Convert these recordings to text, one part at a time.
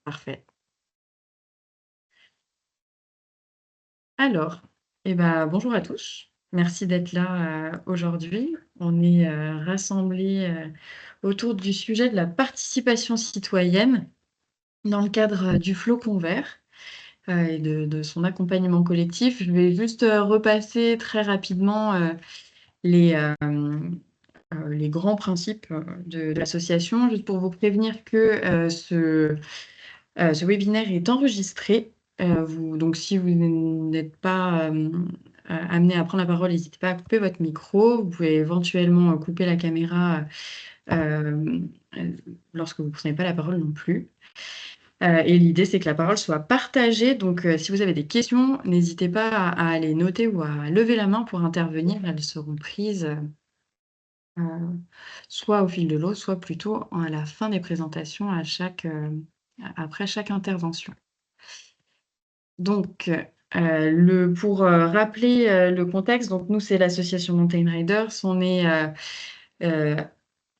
Parfait. Alors, bonjour à tous. Merci d'être là, aujourd'hui. On est, rassemblés, autour du sujet de la participation citoyenne dans le cadre, du Flocon Vert, et de son accompagnement collectif. Je vais juste, repasser très rapidement, les, les grands principes, de l'association, juste pour vous prévenir que, ce webinaire est enregistré. Donc si vous n'êtes pas amené à prendre la parole, n'hésitez pas à couper votre micro. Vous pouvez éventuellement couper la caméra euh, lorsque vous ne prenez pas la parole non plus. Et l'idée, c'est que la parole soit partagée. Donc si vous avez des questions, n'hésitez pas à les noter ou à lever la main pour intervenir. Elles seront prises euh, soit au fil de l'eau, soit plutôt à la fin des présentations, après chaque intervention. Donc, pour rappeler le contexte, donc nous, c'est l'association Mountain Riders. On est euh,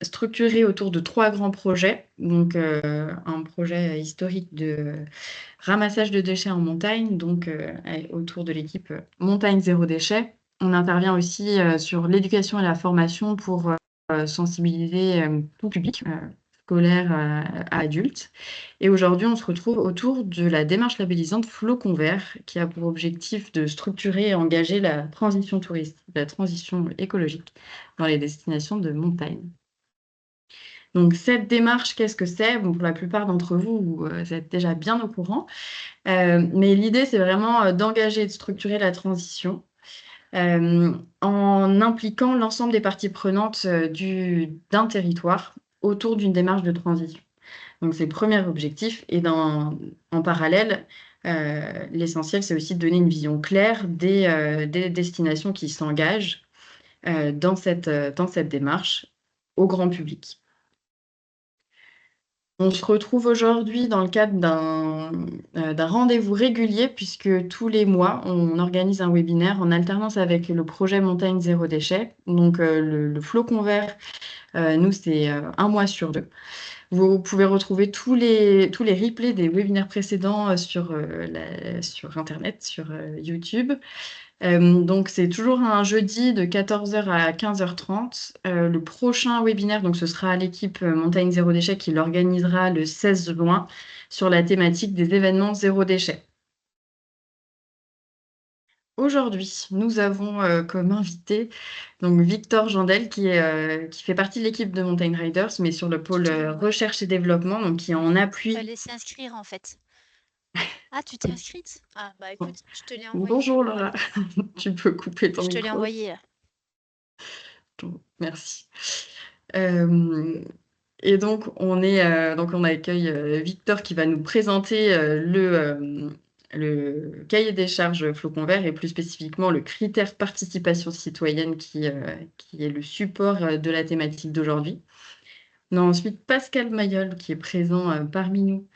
structuré autour de 3 grands projets. Donc, un projet historique de ramassage de déchets en montagne, donc autour de l'équipe Montagne Zéro Déchet. On intervient aussi sur l'éducation et la formation pour sensibiliser tout public, scolaire à adultes. Et aujourd'hui, on se retrouve autour de la démarche labellisante Flocon Vert, qui a pour objectif de structurer et engager la transition touristique, la transition écologique dans les destinations de montagne. Donc, cette démarche, qu'est-ce que c'est? Bon, pour la plupart d'entre vous, vous êtes déjà bien au courant. Mais l'idée, c'est vraiment d'engager et de structurer la transition en impliquant l'ensemble des parties prenantes d'un territoire autour d'une démarche de transition. Donc, c'est le premier objectif. Et en parallèle, l'essentiel, c'est aussi de donner une vision claire des destinations qui s'engagent dans cette démarche au grand public. On se retrouve aujourd'hui dans le cadre d'un rendez-vous régulier, puisque tous les mois, on organise un webinaire en alternance avec le projet Montagne Zéro Déchet. Donc, le Flocon Vert, nous, c'est 1 mois sur 2. Vous pouvez retrouver tous les replays des webinaires précédents sur Internet, sur YouTube. Donc, c'est toujours un jeudi de 14h à 15h30. Le prochain webinaire, donc, ce sera l'équipe Montagne Zéro Déchet qui l'organisera le 16 juin sur la thématique des événements zéro déchet. Aujourd'hui, nous avons comme invité donc Victor Jandel qui fait partie de l'équipe de Mountain Riders, mais sur le pôle recherche et développement, donc qui est en appui. Fallait s'inscrire en fait. Ah, tu t'es inscrite? Ah, bah écoute, je te l'ai envoyé. Bonjour Laura, tu peux couper ton Je te l'ai micro. envoyé. Merci. Et donc, on accueille Victor qui va nous présenter le cahier des charges Flocon Vert et plus spécifiquement le critère participation citoyenne qui est le support de la thématique d'aujourd'hui. On a ensuite Pascal Mayol qui est présent parmi nous,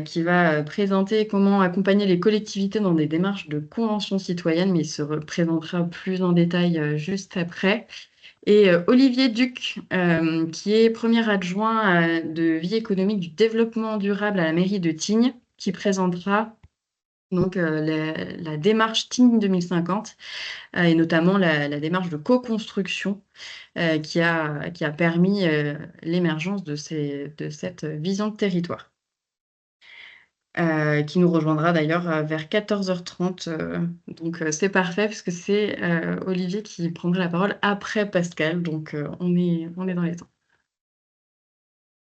qui va présenter comment accompagner les collectivités dans des démarches de convention citoyenne, mais il se représentera plus en détail juste après. Et Olivier Duc, qui est premier adjoint de vie économique du développement durable à la mairie de Tignes, qui présentera donc la démarche Tignes 2050 et notamment la démarche de co-construction qui a permis l'émergence de cette vision de territoire. Qui nous rejoindra d'ailleurs vers 14h30. Donc c'est parfait parce que c'est Olivier qui prendra la parole après Pascal. Donc on est dans les temps.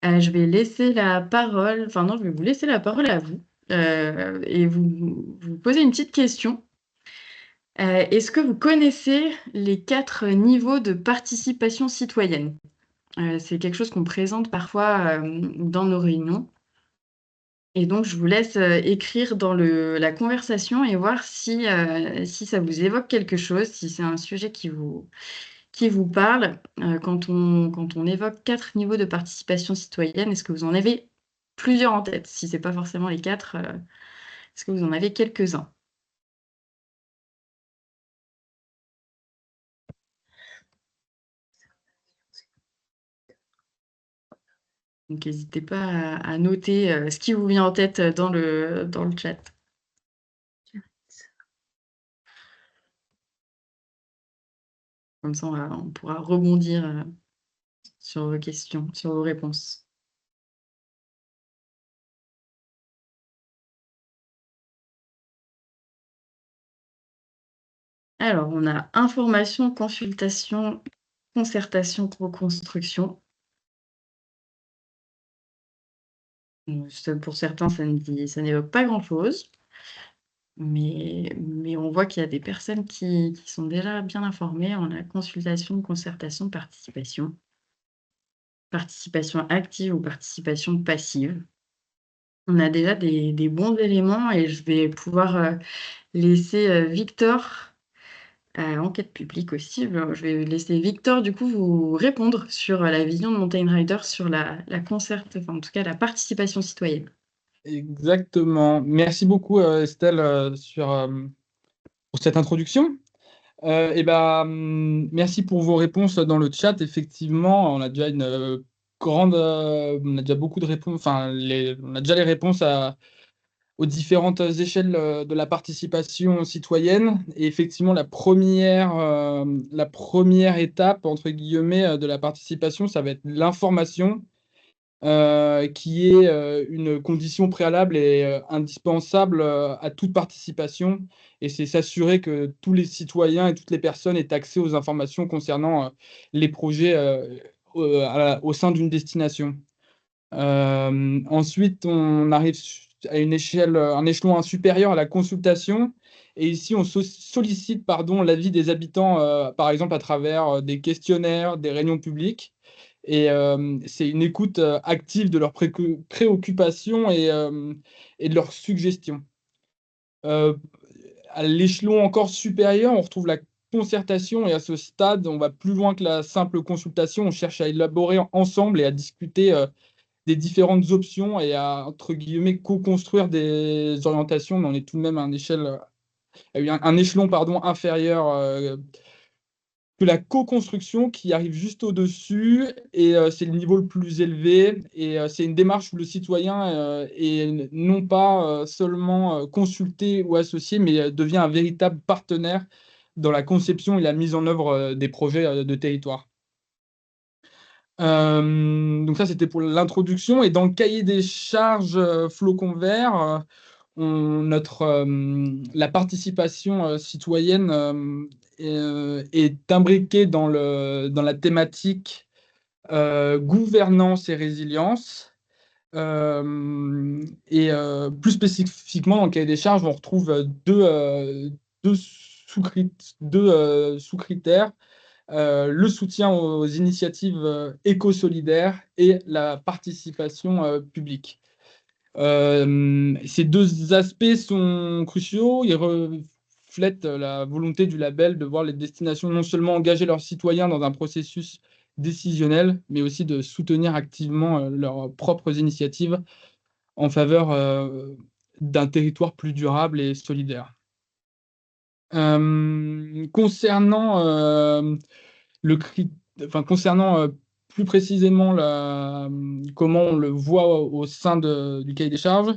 Je vais laisser la parole, enfin non, je vais vous laisser la parole à vous et vous poser une petite question. Est-ce que vous connaissez les 4 niveaux de participation citoyenne? C'est quelque chose qu'on présente parfois dans nos réunions. Et donc, je vous laisse écrire dans la conversation et voir si ça vous évoque quelque chose, si c'est un sujet qui vous parle. Quand on évoque 4 niveaux de participation citoyenne, est-ce que vous en avez plusieurs en tête? Si ce n'est pas forcément les 4, est-ce que vous en avez quelques-uns? Donc, n'hésitez pas à noter ce qui vous vient en tête dans le chat. Comme ça, on pourra rebondir sur vos questions, sur vos réponses. Alors, on a information, consultation, concertation, co-construction. Pour certains, ça n'évoque pas grand-chose, mais on voit qu'il y a des personnes qui sont déjà bien informées. On a consultation, concertation, participation. Participation active ou participation passive. On a déjà des bons éléments et je vais pouvoir laisser Victor, enquête publique aussi, je vais laisser Victor du coup vous répondre sur la vision de Mountain Rider sur la enfin, en tout cas la participation citoyenne. Exactement. Merci beaucoup Estelle pour cette introduction. Merci pour vos réponses dans le chat. Effectivement, on a déjà on a déjà beaucoup de réponses. Enfin, on a déjà les réponses aux différentes échelles de la participation citoyenne. Et effectivement, la première étape entre guillemets de la participation, ça va être l'information. Qui est une condition préalable et indispensable à toute participation. Et c'est s'assurer que tous les citoyens et toutes les personnes aient accès aux informations concernant les projets au sein d'une destination. Ensuite, on arrive à un échelon supérieur à la consultation. Et ici, on sollicite l'avis des habitants, par exemple à travers des questionnaires, des réunions publiques. Et c'est une écoute active de leurs préoccupations et de leurs suggestions. À l'échelon encore supérieur, on retrouve la concertation et à ce stade, on va plus loin que la simple consultation. On cherche à élaborer ensemble et à discuter des différentes options et à, entre guillemets, co-construire des orientations. Mais on est tout de même à un échelon inférieur que la co-construction qui arrive juste au-dessus, et c'est le niveau le plus élevé, et c'est une démarche où le citoyen est non pas seulement consulté ou associé, mais devient un véritable partenaire dans la conception et la mise en œuvre des projets de territoire. Donc ça, c'était pour l'introduction. Et dans le cahier des charges Flocon Vert, la participation citoyenne est imbriquée dans la thématique gouvernance et résilience. Plus spécifiquement, dans le cahier des charges, on retrouve deux sous-critères. Le soutien aux initiatives éco-solidaires et la participation publique. Ces deux aspects sont cruciaux. Ils reflètent la volonté du label de voir les destinations non seulement engager leurs citoyens dans un processus décisionnel, mais aussi de soutenir activement leurs propres initiatives en faveur d'un territoire plus durable et solidaire. Concernant plus précisément comment on le voit au sein du cahier des charges,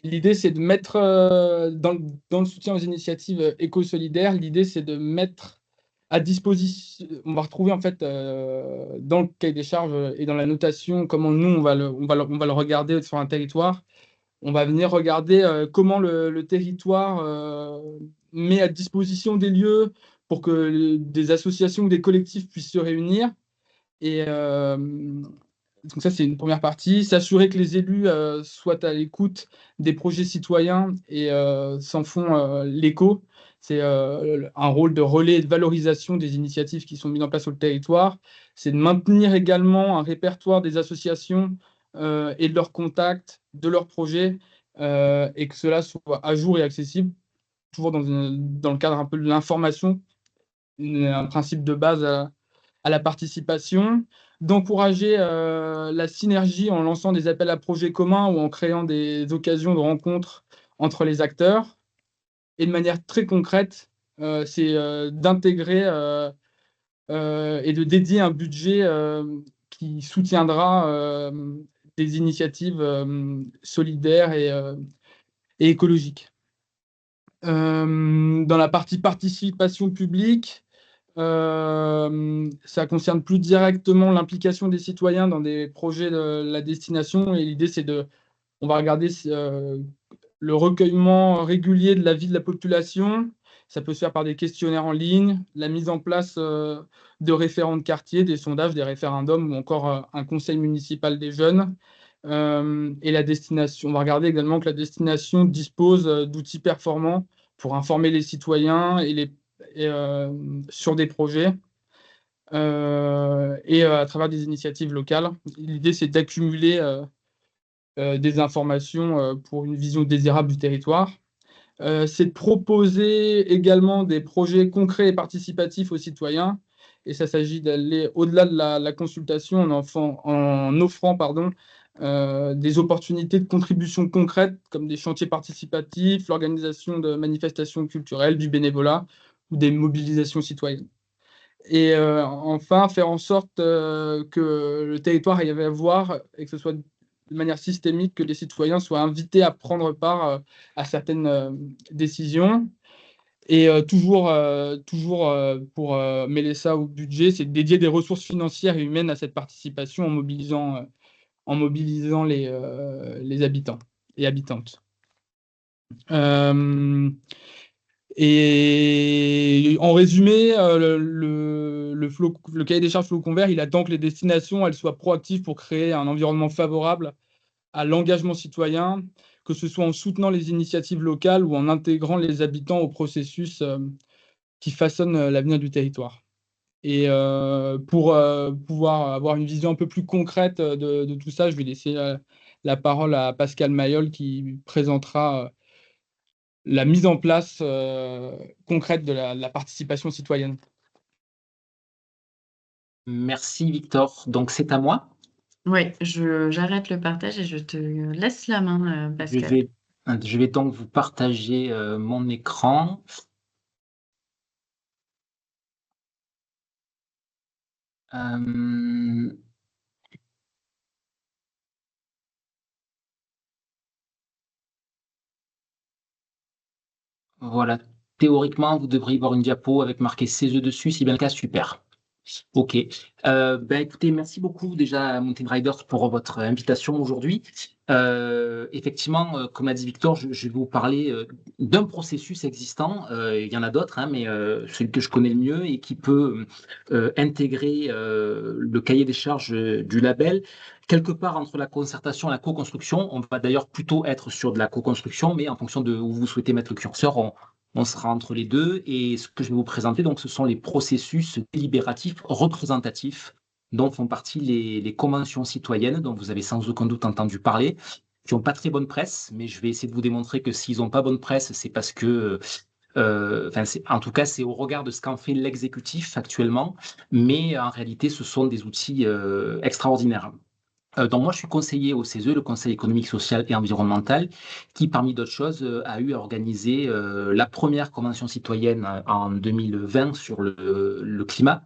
l'idée c'est de mettre dans le soutien aux initiatives éco-solidaires, l'idée c'est de mettre à disposition, on va retrouver en fait dans le cahier des charges et dans la notation comment nous on va le regarder sur un territoire. On va venir regarder comment le territoire met à disposition des lieux pour que des associations ou des collectifs puissent se réunir. Et donc ça, c'est une première partie. S'assurer que les élus soient à l'écoute des projets citoyens et s'en font l'écho. C'est un rôle de relais et de valorisation des initiatives qui sont mises en place sur le territoire. C'est de maintenir également un répertoire des associations et de leurs contacts, de leurs projets, et que cela soit à jour et accessible, toujours dans le cadre un peu de l'information, un principe de base à la participation, d'encourager la synergie en lançant des appels à projets communs ou en créant des occasions de rencontres entre les acteurs. Et de manière très concrète, c'est d'intégrer et de dédier un budget qui soutiendra des initiatives solidaires et écologiques. Dans la partie participation publique, ça concerne plus directement l'implication des citoyens dans des projets de la destination. Et l'idée, c'est on va regarder le recueillement régulier de la vie de la population. Ça peut se faire par des questionnaires en ligne, la mise en place de référents de quartier, des sondages, des référendums ou encore un conseil municipal des jeunes. Et la destination. On va regarder également que la destination dispose d'outils performants pour informer les citoyens sur des projets et à travers des initiatives locales. L'idée, c'est d'accumuler des informations pour une vision désirable du territoire. C'est de proposer également des projets concrets et participatifs aux citoyens. Et ça s'agit d'aller au-delà de la consultation en offrant des opportunités de contribution concrètes comme des chantiers participatifs, l'organisation de manifestations culturelles, du bénévolat ou des mobilisations citoyennes. Et enfin, faire en sorte que le territoire y avait à voir et que ce soit de manière systémique, que les citoyens soient invités à prendre part à certaines décisions. Et toujours pour mêler ça au budget, c'est de dédier des ressources financières et humaines à cette participation en mobilisant les habitants et habitantes. Et en résumé, le cahier des charges Flow Convert, il attend que les destinations elles soient proactives pour créer un environnement favorable à l'engagement citoyen, que ce soit en soutenant les initiatives locales ou en intégrant les habitants au processus qui façonne l'avenir du territoire. Et pour pouvoir avoir une vision un peu plus concrète de tout ça, je vais laisser la parole à Pascal Mayol qui présentera la mise en place concrète de la participation citoyenne. Merci Victor. Donc c'est à moi. Oui, j'arrête le partage et je te laisse la main, Pascal. Je vais donc vous partager mon écran. Voilà. Théoriquement, vous devriez voir une diapo avec marqué CESE dessus. Si bien le cas, super. Ok. Écoutez, merci beaucoup déjà à Mountain Riders pour votre invitation aujourd'hui. Effectivement, comme a dit Victor, je vais vous parler d'un processus existant. Il y en a d'autres, mais celui que je connais le mieux et qui peut intégrer le cahier des charges du label quelque part entre la concertation et la co-construction. On va d'ailleurs plutôt être sur de la co-construction, mais en fonction de où vous souhaitez mettre le curseur, on sera entre les deux. Et ce que je vais vous présenter, donc, ce sont les processus délibératifs représentatifs dont font partie les conventions citoyennes, dont vous avez sans aucun doute entendu parler, qui n'ont pas très bonne presse, mais je vais essayer de vous démontrer que s'ils n'ont pas bonne presse, c'est parce que, en tout cas, c'est au regard de ce qu'en fait l'exécutif actuellement, mais en réalité, ce sont des outils extraordinaires. Donc moi, je suis conseiller au CESE, le Conseil économique, social et environnemental, qui, parmi d'autres choses, a eu à organiser la première convention citoyenne en 2020 sur le climat,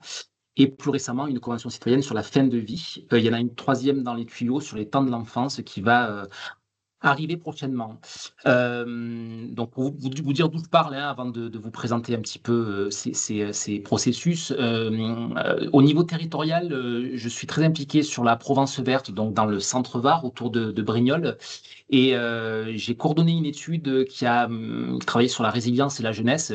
et plus récemment, une convention citoyenne sur la fin de vie. Il y en a une troisième dans les tuyaux sur les temps de l'enfance qui va arriver prochainement. Donc, pour vous dire d'où je parle, avant de vous présenter un petit peu ces processus, au niveau territorial, je suis très impliqué sur la Provence verte, donc dans le centre Var, autour de Brignoles, et j'ai coordonné une étude qui a travaillé sur la résilience et la jeunesse,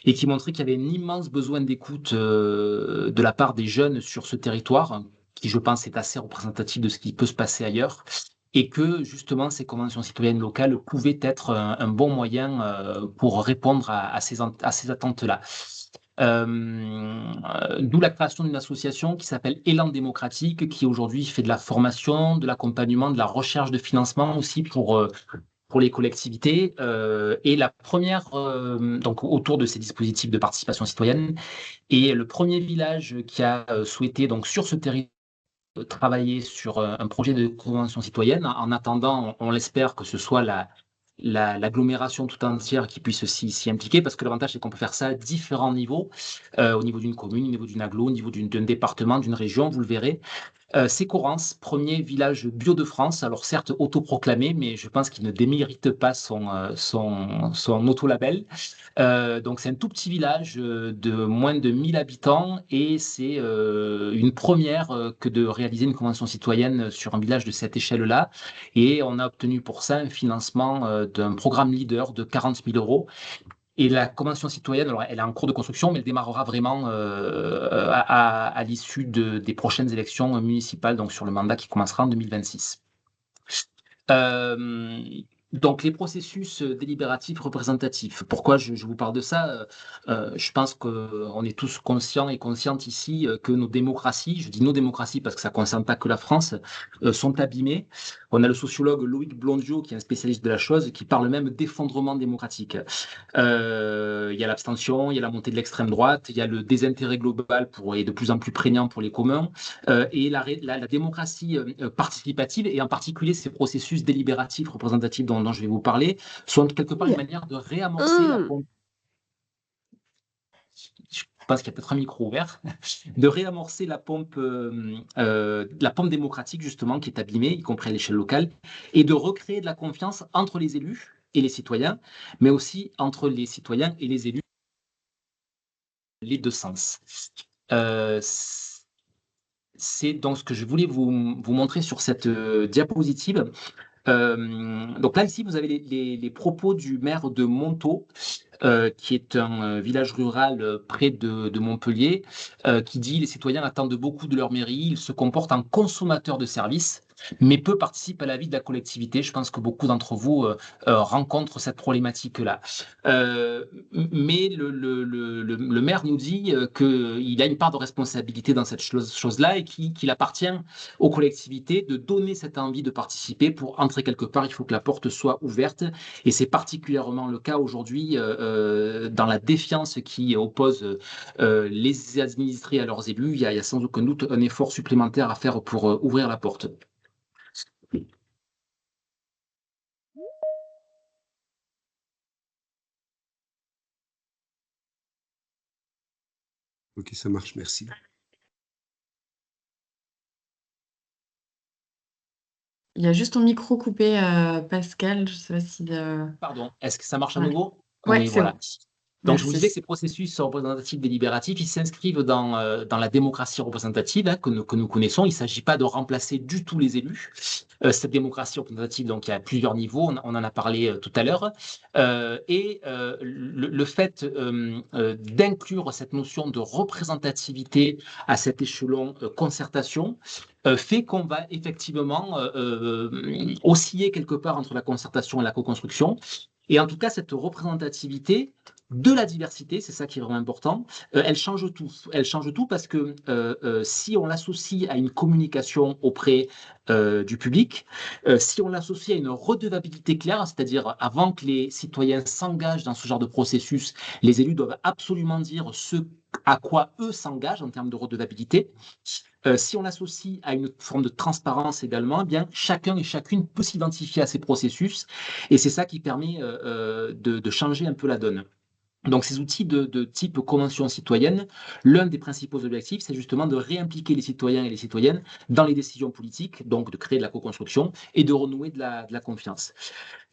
et qui montrait qu'il y avait un immense besoin d'écoute de la part des jeunes sur ce territoire, qui, je pense, est assez représentatif de ce qui peut se passer ailleurs, et que justement ces conventions citoyennes locales pouvaient être un bon moyen pour répondre à ces attentes-là. D'où la création d'une association qui s'appelle Élan démocratique, qui aujourd'hui fait de la formation, de l'accompagnement, de la recherche de financement aussi pour les collectivités. Et la première, donc autour de ces dispositifs de participation citoyenne, et le premier village qui a souhaité donc sur ce territoire travailler sur un projet de convention citoyenne. En attendant, on l'espère que ce soit l'agglomération tout entière qui puisse s'y impliquer, parce que l'avantage, c'est qu'on peut faire ça à différents niveaux, au niveau d'une commune, au niveau d'une agglo, au niveau d'un département, d'une région, vous le verrez. C'est Correns, premier village bio de France, alors certes autoproclamé, mais je pense qu'il ne démérite pas son auto-label. Donc c'est un tout petit village de moins de 1000 habitants et c'est une première que de réaliser une convention citoyenne sur un village de cette échelle-là. Et on a obtenu pour ça un financement d'un programme leader de 40 000 euros. Et la convention citoyenne, alors, elle est en cours de construction, mais elle démarrera vraiment à l'issue des prochaines élections municipales, donc sur le mandat qui commencera en 2026. Euh, donc les processus délibératifs représentatifs. Pourquoi je vous parle de ça? Je pense qu'on est tous conscients et conscientes ici que nos démocraties, je dis nos démocraties parce que ça ne concerne pas que la France, sont abîmées. On a le sociologue Loïc Blondiot, qui est un spécialiste de la chose, qui parle même d'effondrement démocratique. Il y a l'abstention, il y a la montée de l'extrême droite, il y a le désintérêt global est de plus en plus prégnant pour les communs, et la démocratie participative, et en particulier ces processus délibératifs représentatifs dont je vais vous parler, sont quelque part une manière de réamorcer la pompe. Je pense qu'il y a peut-être un micro ouvert, de réamorcer la pompe démocratique justement qui est abîmée, y compris à l'échelle locale, et de recréer de la confiance entre les élus et les citoyens, mais aussi entre les citoyens et les élus, les deux sens. C'est donc ce que je voulais vous montrer sur cette diapositive. Donc là, ici, vous avez les propos du maire de Montaut, qui est un village rural près de Montpellier, qui dit: les citoyens attendent beaucoup de leur mairie, ils se comportent en consommateurs de services, mais peu participent à la vie de la collectivité. Je pense que beaucoup d'entre vous rencontrent cette problématique-là. Mais le maire nous dit qu'il a une part de responsabilité dans cette chose-là et qu'il appartient aux collectivités de donner cette envie de participer. Pour entrer quelque part, il faut que la porte soit ouverte. Et c'est particulièrement le cas aujourd'hui dans la défiance qui oppose les administrés à leurs élus. Il y a sans aucun doute un effort supplémentaire à faire pour ouvrir la porte. Ok, ça marche, merci. Il y a juste ton micro coupé, Pascal. Je ne sais pas si. Pardon, est-ce que ça marche à Ouais. nouveau? Ouais, Oui, c'est voilà. bon. Donc, je vous Merci. disais que ces processus représentatifs délibératifs, ils s'inscrivent dans la démocratie représentative que nous connaissons. Il ne s'agit pas de remplacer du tout les élus. Cette démocratie représentative, donc, il y a plusieurs niveaux, on en a parlé tout à l'heure. Le fait d'inclure cette notion de représentativité à cet échelon concertation fait qu'on va effectivement osciller quelque part entre la concertation et la co-construction. Et en tout cas, cette représentativité de la diversité, c'est ça qui est vraiment important, elle change tout. Elle change tout parce que si on l'associe à une communication auprès du public, si on l'associe à une redevabilité claire, c'est-à-dire avant que les citoyens s'engagent dans ce genre de processus, les élus doivent absolument dire ce à quoi eux s'engagent en termes de redevabilité. Si on l'associe à une forme de transparence également, eh bien, chacun et chacune peut s'identifier à ces processus et c'est ça qui permet de changer un peu la donne. Donc, ces outils de type convention citoyenne, l'un des principaux objectifs, c'est justement de réimpliquer les citoyens et les citoyennes dans les décisions politiques, donc de créer de la co-construction et de renouer de la confiance.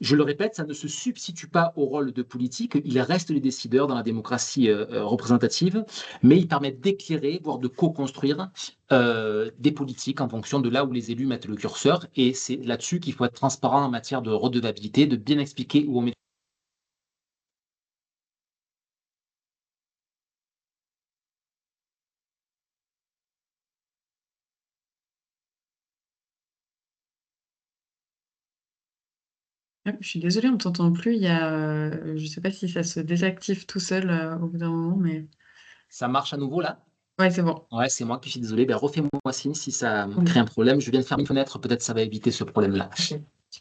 Je le répète, ça ne se substitue pas au rôle de politique, il reste les décideurs dans la démocratie représentative, mais ils permettent d'éclairer, voire de co-construire des politiques en fonction de là où les élus mettent le curseur, et c'est là-dessus qu'il faut être transparent en matière de redevabilité, de bien expliquer où on met. Je suis désolée, on ne t'entend plus. Je ne sais pas si ça se désactive tout seul au bout d'un moment, mais Ça marche à nouveau là? ouais, c'est bon. Ouais, c'est moi qui suis désolé. Ben, refais-moi signe si ça Oui. crée un problème. Je viens de faire une fenêtre, peut-être ça va éviter ce problème-là.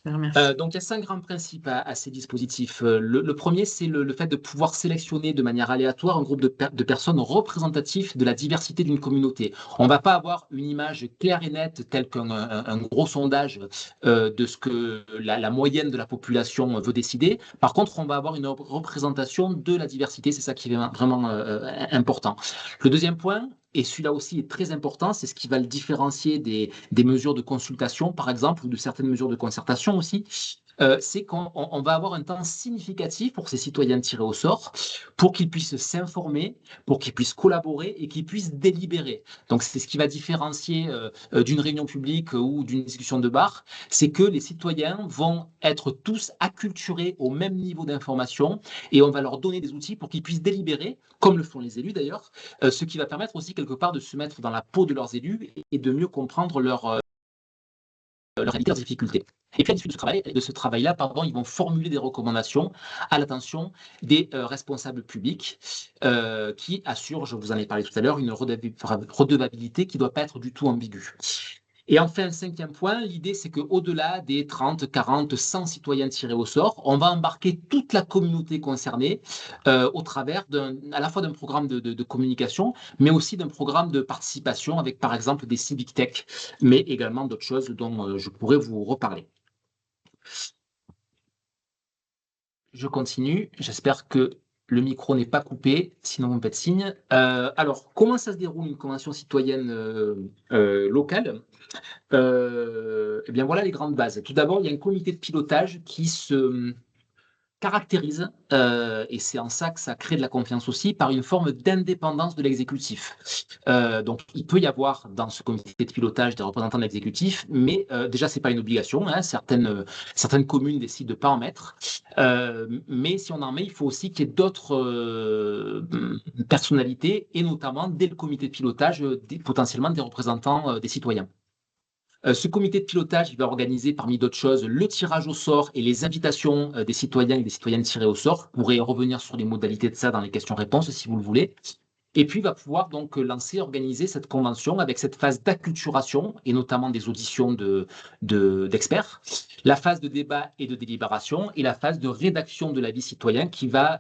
Super, merci. Donc, il y a 5 grands principes à ces dispositifs. Le premier, c'est le fait de pouvoir sélectionner de manière aléatoire un groupe de personnes représentatifs de la diversité d'une communauté. On ne va pas avoir une image claire et nette, telle qu'un gros sondage de ce que la moyenne de la population veut décider. Par contre, on va avoir une représentation de la diversité. C'est ça qui est vraiment important. Le deuxième point, et celui-là aussi est très important, c'est ce qui va le différencier des mesures de consultation, par exemple, ou de certaines mesures de concertation aussi, c'est qu'on va avoir un temps significatif pour ces citoyens tirés au sort, pour qu'ils puissent s'informer, pour qu'ils puissent collaborer et qu'ils puissent délibérer. Donc c'est ce qui va différencier d'une réunion publique ou d'une discussion de bar, c'est que les citoyens vont être tous acculturés au même niveau d'information et on va leur donner des outils pour qu'ils puissent délibérer, comme le font les élus d'ailleurs, ce qui va permettre aussi quelque part de se mettre dans la peau de leurs élus et de mieux comprendre leur réalité, leurs difficultés. Et puis à l'issue de ce travail-là, ils vont formuler des recommandations à l'attention des responsables publics qui assurent, je vous en ai parlé tout à l'heure, une redevabilité qui ne doit pas être du tout ambiguë. Et enfin, 5e point, l'idée c'est qu'au-delà des 30, 40, 100 citoyens tirés au sort, on va embarquer toute la communauté concernée au travers à la fois d'un programme de communication, mais aussi d'un programme de participation avec par exemple des civic tech, mais également d'autres choses dont je pourrais vous reparler. Je continue, j'espère que le micro n'est pas coupé, sinon vous me faites signe. Alors, comment ça se déroule une convention citoyenne locale? Eh bien, voilà les grandes bases. Tout d'abord, il y a un comité de pilotage qui se caractérise, et c'est en ça que ça crée de la confiance aussi, par une forme d'indépendance de l'exécutif. Donc, il peut y avoir dans ce comité de pilotage des représentants de l'exécutif, mais déjà, ce n'est pas une obligation. Hein, certaines communes décident de ne pas en mettre. Mais si on en met, il faut aussi qu'il y ait d'autres personnalités, et notamment, dès le comité de pilotage, potentiellement des représentants des citoyens. Ce comité de pilotage, il va organiser parmi d'autres choses le tirage au sort et les invitations des citoyens et des citoyennes tirés au sort. Vous pourrez revenir sur les modalités de ça dans les questions-réponses si vous le voulez. Et puis, il va pouvoir donc organiser cette convention avec cette phase d'acculturation et notamment des auditions d'experts, la phase de débat et de délibération et la phase de rédaction de l'avis citoyen qui va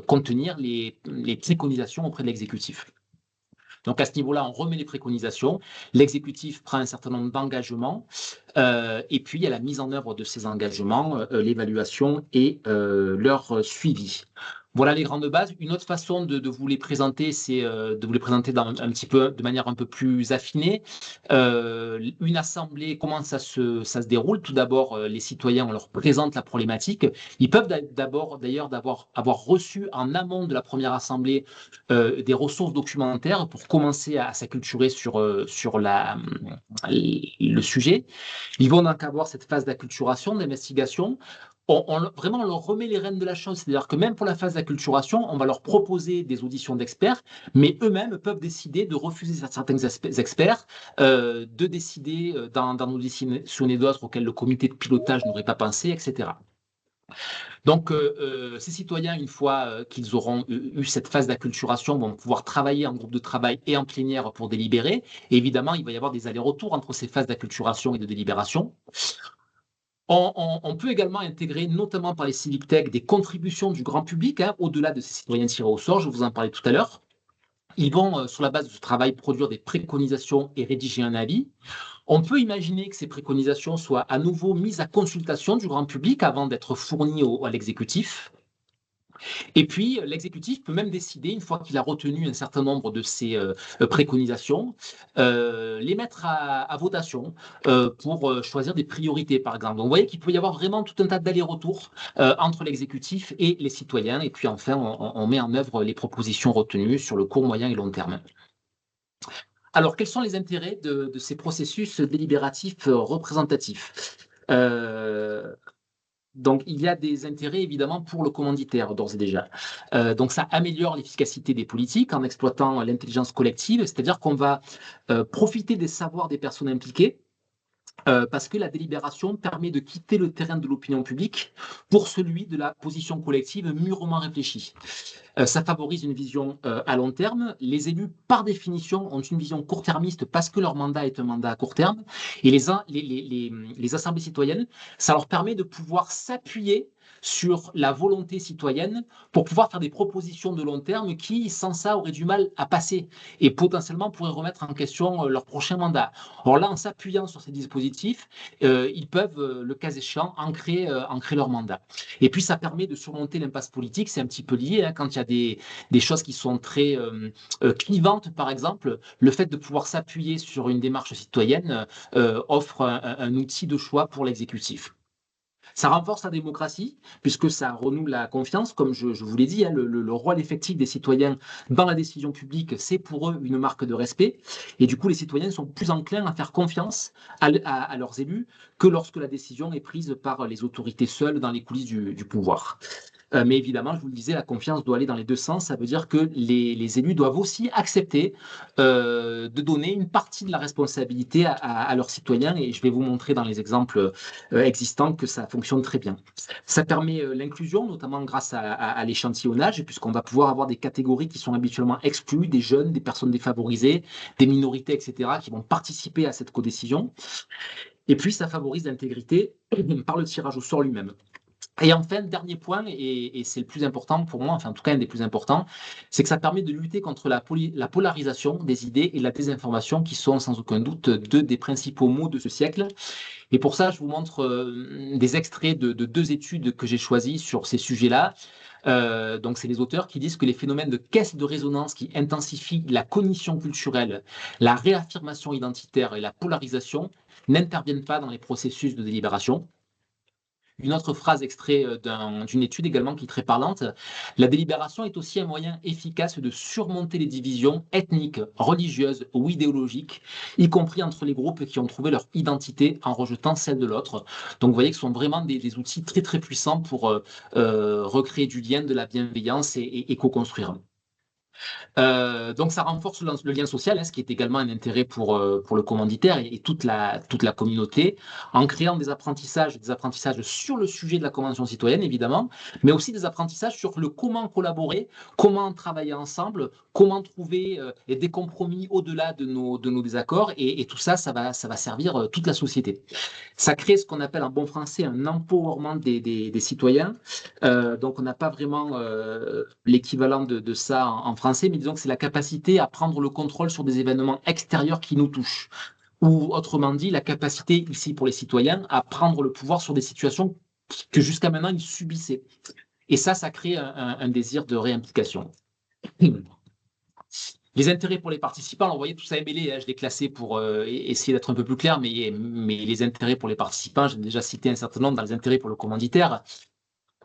contenir les préconisations auprès de l'exécutif. Donc à ce niveau-là, on remet les préconisations, l'exécutif prend un certain nombre d'engagements, et puis il y a la mise en œuvre de ces engagements, l'évaluation et leur suivi. Voilà les grandes bases. Une autre façon de vous les présenter, c'est de vous les présenter un petit peu, de manière un peu plus affinée. Une assemblée, comment ça se déroule? Tout d'abord, les citoyens, on leur présente la problématique. Ils peuvent d'ailleurs avoir reçu en amont de la première assemblée des ressources documentaires pour commencer à s'acculturer sur le sujet. Ils vont donc avoir cette phase d'acculturation, d'investigation. Vraiment, on leur remet les rênes de la chose. C'est-à-dire que même pour la phase d'acculturation, on va leur proposer des auditions d'experts, mais eux-mêmes peuvent décider de refuser certains experts, de décider d'en auditionner d'autres auxquels le comité de pilotage n'aurait pas pensé, etc. Donc, ces citoyens, une fois qu'ils auront eu cette phase d'acculturation, vont pouvoir travailler en groupe de travail et en plénière pour délibérer. Et évidemment, il va y avoir des allers-retours entre ces phases d'acculturation et de délibération. On peut également intégrer, notamment par les civic tech, des contributions du grand public, hein, au-delà de ces citoyens tirés au sort, je vous en parlais tout à l'heure. Ils vont, sur la base de ce travail, produire des préconisations et rédiger un avis. On peut imaginer que ces préconisations soient à nouveau mises à consultation du grand public avant d'être fournies à l'exécutif. Et puis, l'exécutif peut même décider, une fois qu'il a retenu un certain nombre de ces préconisations, les mettre à votation pour choisir des priorités, par exemple. Donc, vous voyez qu'il peut y avoir vraiment tout un tas d'allers-retours entre l'exécutif et les citoyens. Et puis, enfin, on met en œuvre les propositions retenues sur le court, moyen et long terme. Alors, quels sont les intérêts de ces processus délibératifs représentatifs? Donc, il y a des intérêts évidemment pour le commanditaire d'ores et déjà. Donc, ça améliore l'efficacité des politiques en exploitant l'intelligence collective, c'est-à-dire qu'on va profiter des savoirs des personnes impliquées parce que la délibération permet de quitter le terrain de l'opinion publique pour celui de la position collective mûrement réfléchie. Ça favorise une vision à long terme. Les élus, par définition, ont une vision court-termiste parce que leur mandat est un mandat à court terme. Et les assemblées citoyennes, ça leur permet de pouvoir s'appuyer sur la volonté citoyenne pour pouvoir faire des propositions de long terme qui, sans ça, auraient du mal à passer et potentiellement pourraient remettre en question leur prochain mandat. Or là, en s'appuyant sur ces dispositifs, ils peuvent, le cas échéant, ancrer leur mandat. Et puis, ça permet de surmonter l'impasse politique. C'est un petit peu lié, hein, quand il y a des choses qui sont très clivantes, par exemple, le fait de pouvoir s'appuyer sur une démarche citoyenne offre un outil de choix pour l'exécutif. Ça renforce la démocratie, puisque ça renoue la confiance. Comme je vous l'ai dit, hein, le rôle effectif des citoyens dans la décision publique, c'est pour eux une marque de respect. Et du coup, les citoyens sont plus enclins à faire confiance à leurs élus que lorsque la décision est prise par les autorités seules dans les coulisses du pouvoir. Mais évidemment, je vous le disais, la confiance doit aller dans les deux sens. Ça veut dire que les élus doivent aussi accepter de donner une partie de la responsabilité à leurs citoyens. Et je vais vous montrer dans les exemples existants que ça fonctionne très bien. Ça permet l'inclusion, notamment grâce à l'échantillonnage, puisqu'on va pouvoir avoir des catégories qui sont habituellement exclues, des jeunes, des personnes défavorisées, des minorités, etc., qui vont participer à cette codécision. Et puis, ça favorise l'intégrité par le tirage au sort lui-même. Et enfin, dernier point, et c'est le plus important pour moi, enfin en tout cas un des plus importants, c'est que ça permet de lutter contre la polarisation des idées et la désinformation qui sont sans aucun doute deux des principaux maux de ce siècle. Et pour ça, je vous montre des extraits de deux études que j'ai choisies sur ces sujets-là. Donc, c'est les auteurs qui disent que les phénomènes de caisse de résonance qui intensifient la cognition culturelle, la réaffirmation identitaire et la polarisation n'interviennent pas dans les processus de délibération. Une autre phrase extraite d'une étude également qui est très parlante. La délibération est aussi un moyen efficace de surmonter les divisions ethniques, religieuses ou idéologiques, y compris entre les groupes qui ont trouvé leur identité en rejetant celle de l'autre. Donc vous voyez que ce sont vraiment des outils très très puissants pour recréer du lien, de la bienveillance et co-construire. Donc ça renforce le lien social, hein, ce qui est également un intérêt pour le commanditaire et toute la communauté, en créant des apprentissages sur le sujet de la Convention citoyenne, évidemment, mais aussi des apprentissages sur le comment collaborer, comment travailler ensemble, comment trouver des compromis au-delà de nos désaccords, et tout ça, ça va servir toute la société. Ça crée ce qu'on appelle en bon français un empowerment des citoyens. Donc on n'a pas vraiment l'équivalent de ça en français, mais disons que c'est la capacité à prendre le contrôle sur des événements extérieurs qui nous touchent. Ou autrement dit, la capacité ici pour les citoyens à prendre le pouvoir sur des situations que jusqu'à maintenant ils subissaient. Et ça crée un désir de réimplication. Les intérêts pour les participants, vous voyez, tout ça est mêlé, hein, je l'ai classé pour essayer d'être un peu plus clair, mais les intérêts pour les participants, j'ai déjà cité un certain nombre dans les intérêts pour le commanditaire.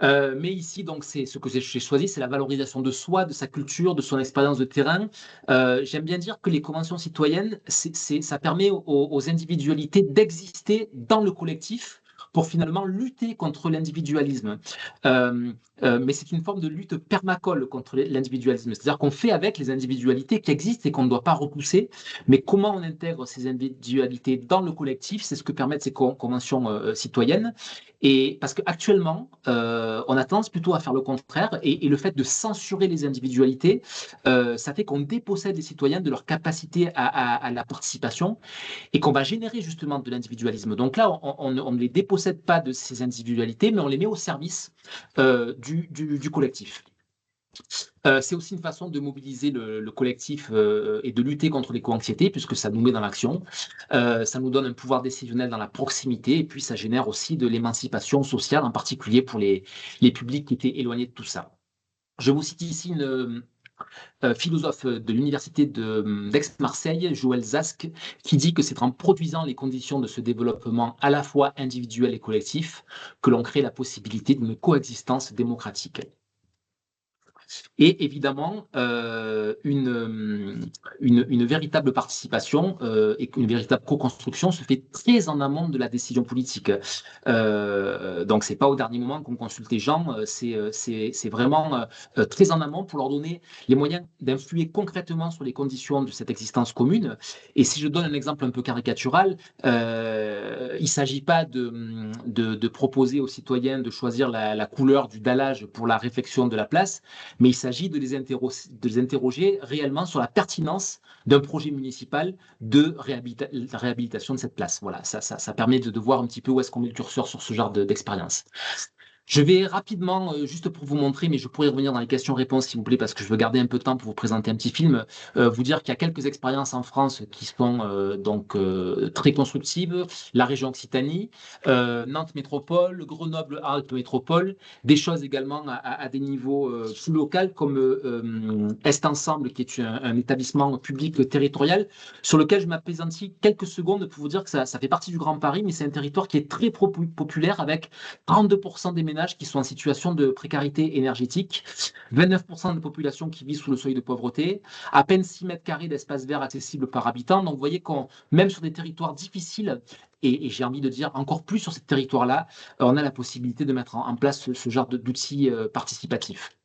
Mais ici, donc, c'est ce que j'ai choisi, c'est la valorisation de soi, de sa culture, de son expérience de terrain. J'aime bien dire que les conventions citoyennes, ça permet aux individualités d'exister dans le collectif pour finalement lutter contre l'individualisme. Mais c'est une forme de lutte permacole contre l'individualisme. C'est-à-dire qu'on fait avec les individualités qui existent et qu'on ne doit pas repousser. Mais comment on intègre ces individualités dans le collectif, c'est ce que permettent ces conventions citoyennes. Et parce qu'actuellement, on a tendance plutôt à faire le contraire. Et le fait de censurer les individualités, ça fait qu'on dépossède les citoyens de leur capacité à la participation et qu'on va générer justement de l'individualisme. Donc là, on ne les dépossède pas de ces individualités, mais on les met au service du collectif. C'est aussi une façon de mobiliser le collectif et de lutter contre l'éco-anxiété, puisque ça nous met dans l'action. Ça nous donne un pouvoir décisionnel dans la proximité, et puis ça génère aussi de l'émancipation sociale, en particulier pour les publics qui étaient éloignés de tout ça. Je vous cite ici une philosophe de l'université d'Aix-Marseille, Joël Zask, qui dit que c'est en produisant les conditions de ce développement à la fois individuel et collectif que l'on crée la possibilité d'une coexistence démocratique. Et évidemment, une véritable participation et une véritable co-construction se fait très en amont de la décision politique. Donc, c'est pas au dernier moment qu'on consulte les gens, c'est vraiment très en amont pour leur donner les moyens d'influer concrètement sur les conditions de cette existence commune. Et si je donne un exemple un peu caricatural, il ne s'agit pas de proposer aux citoyens de choisir la couleur du dallage pour la réfection de la place, mais il s'agit de les interroger réellement sur la pertinence d'un projet municipal de réhabilitation de cette place. Voilà, ça permet de voir un petit peu où est-ce qu'on met le curseur sur ce genre d'expérience. Je vais rapidement, juste pour vous montrer, mais je pourrais revenir dans les questions-réponses, s'il vous plaît, parce que je veux garder un peu de temps pour vous présenter un petit film, vous dire qu'il y a quelques expériences en France qui sont très constructives. La région Occitanie, Nantes Métropole, Grenoble-Alpes Métropole, des choses également à des niveaux plus locaux, comme Est Ensemble, qui est un établissement public territorial, sur lequel je m'apaisantis quelques secondes pour vous dire que ça fait partie du Grand Paris, mais c'est un territoire qui est très populaire, avec 32% des ménages qui sont en situation de précarité énergétique, 29% de population qui vit sous le seuil de pauvreté, à peine 6 mètres carrés d'espace vert accessible par habitant. Donc vous voyez qu'on, même sur des territoires difficiles, et j'ai envie de dire encore plus sur ces territoires-là, on a la possibilité de mettre en place ce genre d'outils participatifs.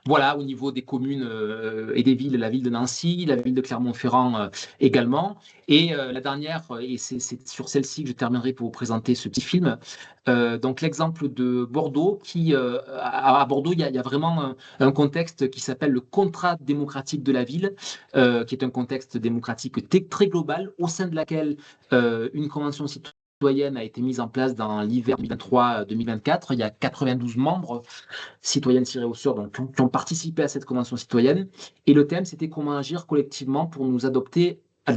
Voilà, au niveau des communes et des villes, la ville de Nancy, la ville de Clermont-Ferrand également. Et la dernière, et c'est sur celle-ci que je terminerai pour vous présenter ce petit film. Donc l'exemple de Bordeaux, à Bordeaux, il y a vraiment un contexte qui s'appelle le contrat démocratique de la ville, qui est un contexte démocratique très global, au sein de laquelle une convention citoyenne a été mise en place dans l'hiver 2023-2024. Il y a 92 membres citoyennes tirées au sort qui ont participé à cette convention citoyenne. Et le thème, c'était comment agir collectivement pour nous adapter à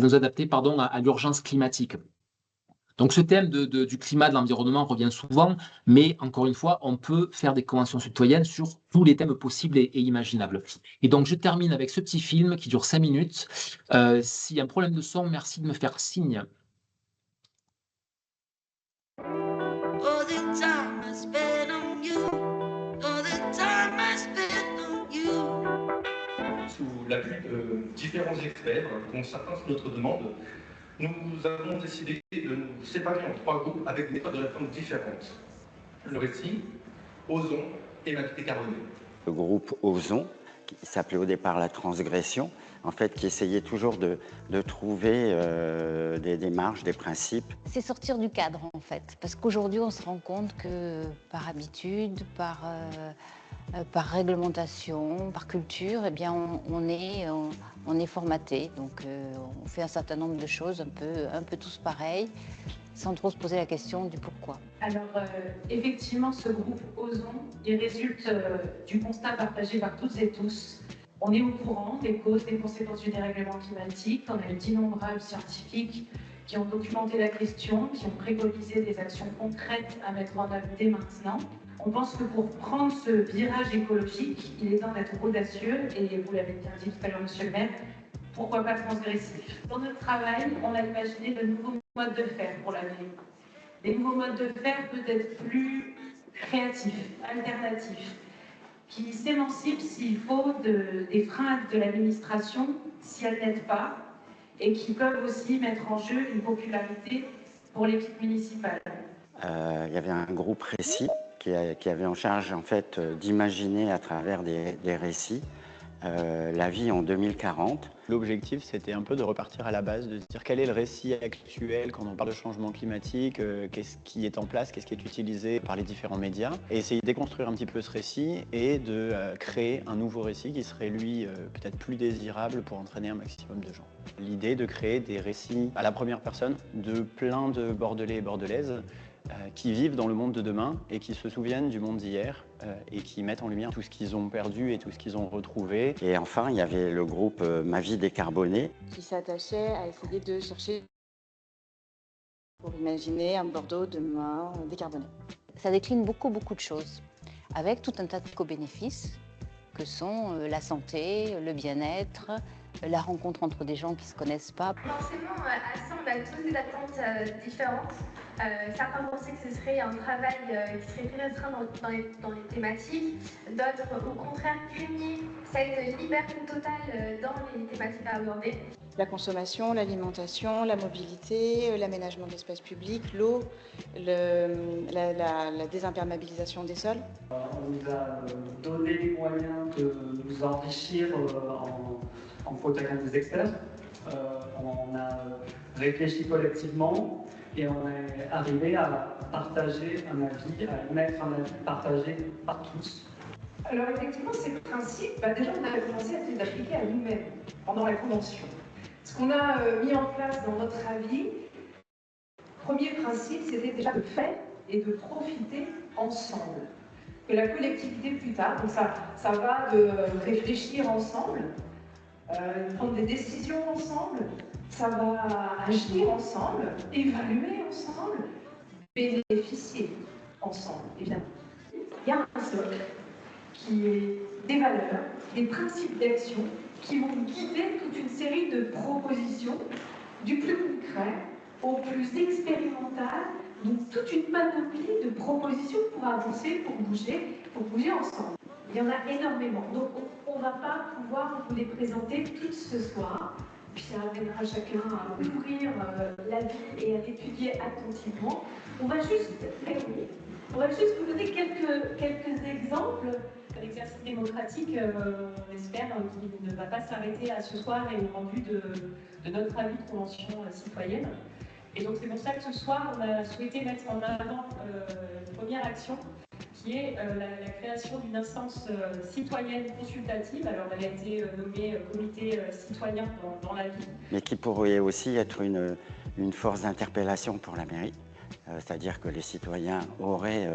l'urgence climatique. Donc ce thème du climat, de l'environnement revient souvent, mais encore une fois, on peut faire des conventions citoyennes sur tous les thèmes possibles et imaginables. Et donc je termine avec ce petit film qui dure 5 minutes. S'il y a un problème de son, merci de me faire signe. Sous l'appui de différents experts, dont certains sur notre demande, nous avons décidé de nous séparer en 3 groupes avec des méthodes de réforme différentes. Le récit, Ozon et la décarbonée. Le groupe Ozon, qui s'appelait au départ la transgression, en fait, qui essayait toujours de trouver des marges, des principes. C'est sortir du cadre, en fait, parce qu'aujourd'hui, on se rend compte que par habitude, par réglementation, par culture, eh bien, on est formaté. Donc, on fait un certain nombre de choses un peu tous pareils, sans trop se poser la question du pourquoi. Alors, effectivement, ce groupe Ozon, il résulte du constat partagé par toutes et tous. On est au courant des causes, des conséquences du dérèglement climatique. On a eu d'innombrables scientifiques qui ont documenté la question, qui ont préconisé des actions concrètes à mettre en œuvre dès maintenant. On pense que pour prendre ce virage écologique, il est temps d'être audacieux, et vous l'avez bien dit tout à l'heure, monsieur le maire, pourquoi pas transgressif. Dans notre travail, on a imaginé de nouveaux modes de faire pour l'avenir. Des nouveaux modes de faire peut-être plus créatifs, alternatifs, qui s'émancipent s'il faut des freins de l'administration, si elle n'aide pas, et qui peuvent aussi mettre en jeu une popularité pour l'équipe municipale. Il y avait un groupe récit qui avait en charge en fait d'imaginer à travers des récits la vie en 2040. L'objectif, c'était un peu de repartir à la base, de se dire quel est le récit actuel quand on parle de changement climatique, qu'est-ce qui est en place, qu'est-ce qui est utilisé par les différents médias, et essayer de déconstruire un petit peu ce récit et de créer un nouveau récit qui serait lui peut-être plus désirable pour entraîner un maximum de gens. L'idée de créer des récits à la première personne de plein de Bordelais et Bordelaises qui vivent dans le monde de demain et qui se souviennent du monde d'hier et qui mettent en lumière tout ce qu'ils ont perdu et tout ce qu'ils ont retrouvé. Et enfin, il y avait le groupe Ma vie décarbonée, qui s'attachait à essayer de chercher pour imaginer un Bordeaux demain décarboné. Ça décline beaucoup de choses, avec tout un tas de co-bénéfices que sont la santé, le bien-être, la rencontre entre des gens qui ne se connaissent pas. Forcément, à ça, on a tous des attentes différentes. Certains pensaient que ce serait un travail qui serait très restreint dans les thématiques, d'autres au contraire craignaient cette liberté totale dans les thématiques à aborder. La consommation, l'alimentation, la mobilité, l'aménagement de l'espace public, l'eau, la désimperméabilisation des sols. On nous a donné les moyens de nous enrichir en fauteuilant des experts. On a réfléchi collectivement et on est arrivé à partager un avis, à émettre un avis partagé par tous. Alors effectivement, ces principes, déjà on a commencé à les appliquer à nous-mêmes pendant la convention. Ce qu'on a mis en place dans notre avis, premier principe, c'était déjà de faire et de profiter ensemble. Que la collectivité plus tard, donc ça va de réfléchir ensemble, prendre des décisions ensemble, ça va agir ensemble, évaluer ensemble, bénéficier ensemble, évidemment. Il y a un socle qui est des valeurs, des principes d'action qui vont guider toute une série de propositions, du plus concret au plus expérimental, donc toute une panoplie de propositions pour avancer, pour bouger ensemble. Il y en a énormément, donc on ne va pas pouvoir vous les présenter toutes ce soir. Pierre amènera chacun à ouvrir la vie et à l'étudier attentivement. On va juste vous donner quelques exemples. L'exercice démocratique, on espère, qui ne va pas s'arrêter à ce soir et au rendu de notre avis de convention citoyenne. Et donc c'est pour ça que ce soir, on a souhaité mettre en avant une première action qui est la création d'une instance citoyenne consultative. Alors elle a été nommée comité citoyen dans la vie. Mais qui pourrait aussi être une force d'interpellation pour la mairie. C'est-à-dire que les citoyens auraient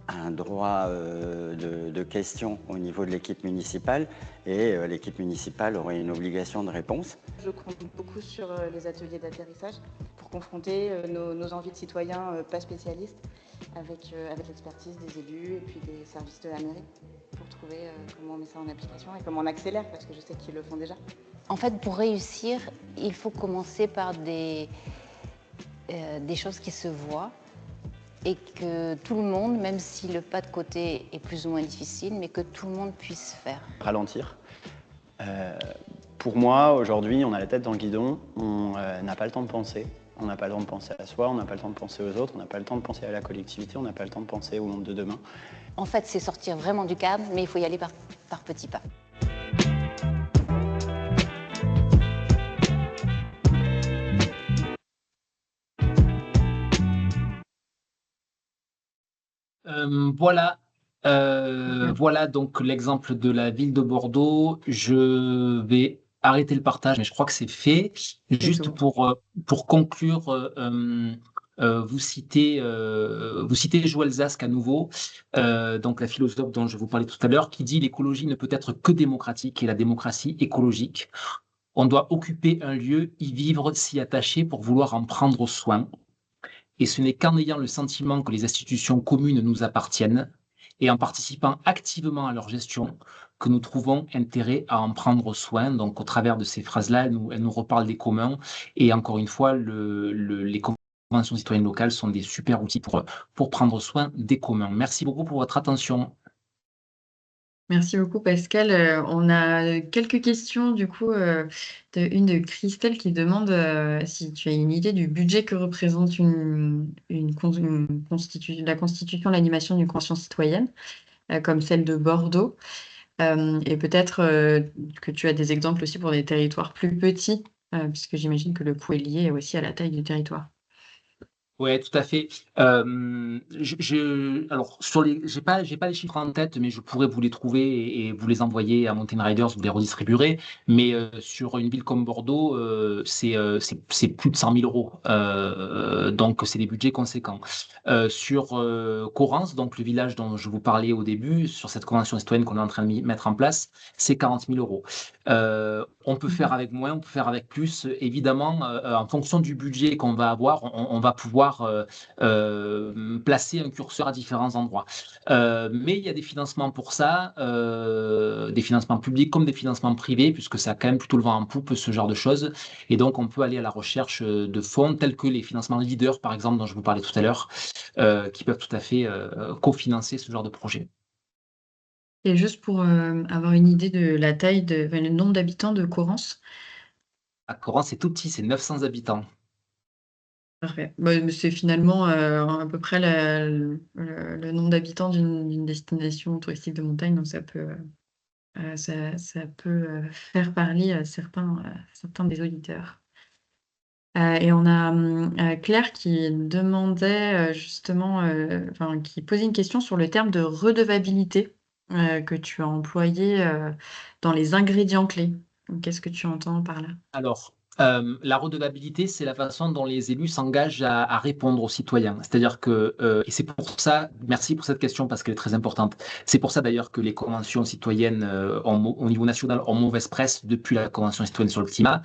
un droit de question au niveau de l'équipe municipale et l'équipe municipale aurait une obligation de réponse. Je compte beaucoup sur les ateliers d'atterrissage pour confronter nos envies de citoyens pas spécialistes avec l'expertise des élus et puis des services de la mairie pour trouver comment on met ça en application et comment on accélère parce que je sais qu'ils le font déjà. En fait, pour réussir, il faut commencer par des choses qui se voient et que tout le monde, même si le pas de côté est plus ou moins difficile, mais que tout le monde puisse faire. Ralentir. Pour moi, aujourd'hui, on a la tête dans le guidon, on n'a pas le temps de penser. On n'a pas le temps de penser à soi, on n'a pas le temps de penser aux autres, on n'a pas le temps de penser à la collectivité, on n'a pas le temps de penser au monde de demain. En fait, c'est sortir vraiment du cadre, mais il faut y aller par petits pas. Voilà donc l'exemple de la ville de Bordeaux. Je vais arrêter le partage, mais je crois que c'est fait. Juste pour conclure, vous citez Joël Zask à nouveau, donc la philosophe dont je vous parlais tout à l'heure, qui dit l'écologie ne peut être que démocratique et la démocratie écologique. On doit occuper un lieu, y vivre, s'y attacher pour vouloir en prendre soin. Et ce n'est qu'en ayant le sentiment que les institutions communes nous appartiennent et en participant activement à leur gestion que nous trouvons intérêt à en prendre soin. Donc, au travers de ces phrases-là, elle nous reparle des communs. Et encore une fois, les conventions citoyennes locales sont des super outils pour prendre soin des communs. Merci beaucoup pour votre attention. Merci beaucoup Pascal. On a quelques questions du coup, une de Christelle qui demande si tu as une idée du budget que représente la constitution, l'animation d'une convention citoyenne, comme celle de Bordeaux. Et peut-être que tu as des exemples aussi pour des territoires plus petits, puisque j'imagine que le coût est lié aussi à la taille du territoire. Ouais, tout à fait. Alors, j'ai pas les chiffres en tête, mais je pourrais vous les trouver et vous les envoyer à Mountain Riders, vous les redistribuerez. Mais sur une ville comme Bordeaux, c'est plus de 100 000 euros. Donc, c'est des budgets conséquents. Sur Correns, donc le village dont je vous parlais au début, sur cette convention citoyenne qu'on est en train de mettre en place, c'est 40 000 euros. On peut faire avec moins, on peut faire avec plus. Évidemment, en fonction du budget qu'on va avoir, on va pouvoir placer un curseur à différents endroits. Mais il y a des financements pour ça, des financements publics comme des financements privés, puisque ça a quand même plutôt le vent en poupe, ce genre de choses. Et donc, on peut aller à la recherche de fonds tels que les financements leaders, par exemple, dont je vous parlais tout à l'heure, qui peuvent tout à fait cofinancer ce genre de projet. Et juste pour avoir une idée de la taille, enfin, le nombre d'habitants de Correns. À Coran, c'est tout petit, c'est 900 habitants. Parfait. Bah, mais c'est finalement à peu près le nombre d'habitants d'une destination touristique de montagne, donc ça peut faire parler certains des auditeurs. Et on a Claire qui demandait justement, enfin, qui posait une question sur le terme de redevabilité que tu as employé dans les ingrédients clés. Donc, qu'est-ce que tu entends par là? Alors, la redevabilité, c'est la façon dont les élus s'engagent à répondre aux citoyens. C'est-à-dire que, et c'est pour ça, merci pour cette question parce qu'elle est très importante. C'est pour ça d'ailleurs que les conventions citoyennes au niveau national ont mauvaise presse depuis la Convention citoyenne sur le climat.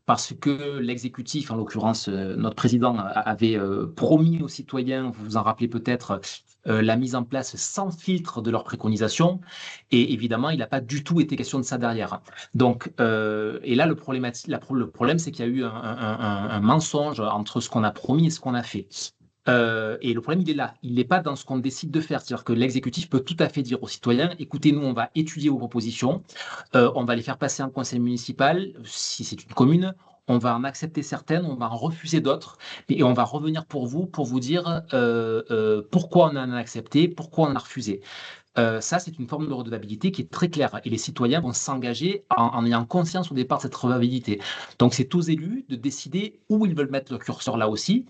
Parce que l'exécutif, en l'occurrence notre président, avait promis aux citoyens, vous vous en rappelez peut-être, la mise en place sans filtre de leurs préconisations. Et évidemment, il n'a pas du tout été question de ça derrière. Donc, et là, le problème, c'est qu'il y a eu un mensonge entre ce qu'on a promis et ce qu'on a fait. Et le problème, il est là. Il n'est pas dans ce qu'on décide de faire. C'est-à-dire que l'exécutif peut tout à fait dire aux citoyens, écoutez, nous, on va étudier vos propositions, on va les faire passer en conseil municipal, si c'est une commune, on va en accepter certaines, on va en refuser d'autres, et on va revenir pour vous dire pourquoi on en a accepté, pourquoi on a refusé. Ça, c'est une forme de redevabilité qui est très claire. Et les citoyens vont s'engager en ayant conscience au départ de cette redevabilité. Donc, c'est aux élus de décider où ils veulent mettre le curseur là aussi.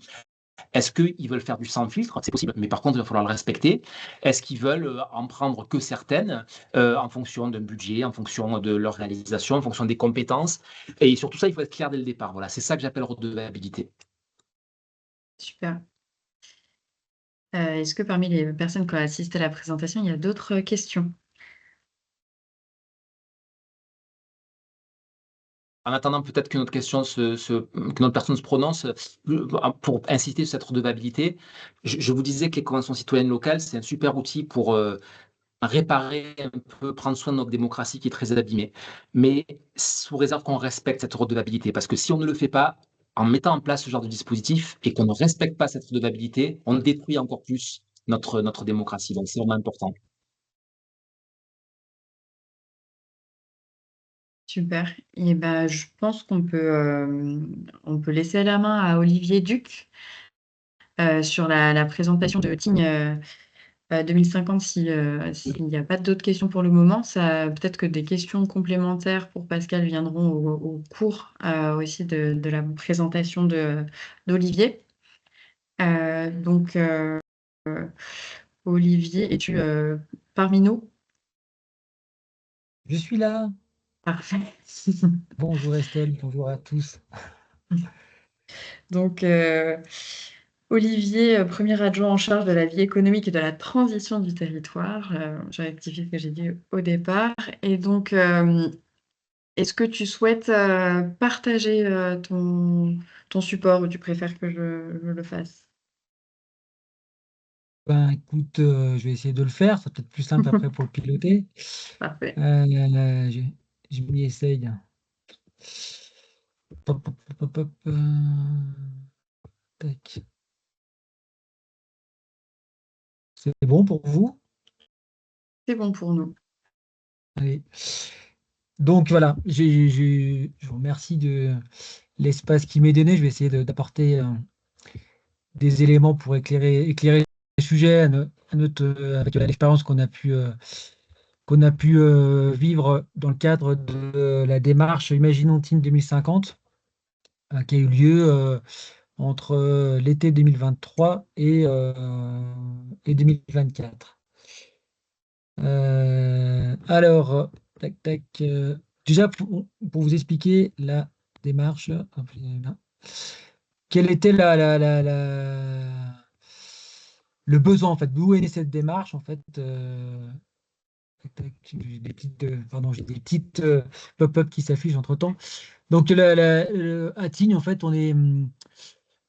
Est-ce qu'ils veulent faire du sans filtre? C'est possible, mais par contre, il va falloir le respecter. Est-ce qu'ils veulent en prendre que certaines en fonction d'un budget, en fonction de leur réalisation, en fonction des compétences? Et surtout ça, il faut être clair dès le départ. Voilà, c'est ça que j'appelle redevabilité. Super. Est-ce que parmi les personnes qui ont assisté à la présentation, il y a d'autres questions? En attendant peut-être qu'une autre qu'une autre personne se prononce, pour insister sur cette redevabilité, je vous disais que les conventions citoyennes locales, c'est un super outil pour réparer un peu, prendre soin de notre démocratie qui est très abîmée. Mais sous réserve qu'on respecte cette redevabilité. Parce que si on ne le fait pas, en mettant en place ce genre de dispositif et qu'on ne respecte pas cette redevabilité, on détruit encore plus notre démocratie. Donc c'est vraiment important. Super. Et ben, je pense on peut laisser la main à Olivier Duc sur la présentation de Tignes 2050 s'il n'y a pas d'autres questions pour le moment. Peut-être que des questions complémentaires pour Pascal viendront au cours aussi de la présentation d'Olivier. Donc, Olivier, es-tu parmi nous? Je suis là. Parfait. Bonjour Estelle, bonjour à tous. Donc, Olivier, premier adjoint en charge de la vie économique et de la transition du territoire. Je rectifie ce que j'ai dit au départ. Et donc, est-ce que tu souhaites partager ton support ou tu préfères que je le fasse? Ben écoute, je vais essayer de le faire, c'est peut-être plus simple après pour le piloter. Parfait. Je m'y essaye. Hop, hop, hop, hop, tac. C'est bon pour vous? C'est bon pour nous. Allez. Donc voilà, je vous remercie de l'espace qui m'est donné. Je vais essayer d'apporter des éléments pour éclairer les sujets avec l'expérience qu'on a pu vivre dans le cadre de la démarche Imaginons Tignes 2050, qui a eu lieu entre l'été 2023 et 2024. Alors, tac, tac. Déjà, pour vous expliquer la démarche, hop, là. Quel était le besoin, en fait, d'où est née cette démarche, en fait, J'ai des petites, pardon, j'ai des petites pop-up qui s'affichent entre-temps. Donc, à Tignes, en fait, on est,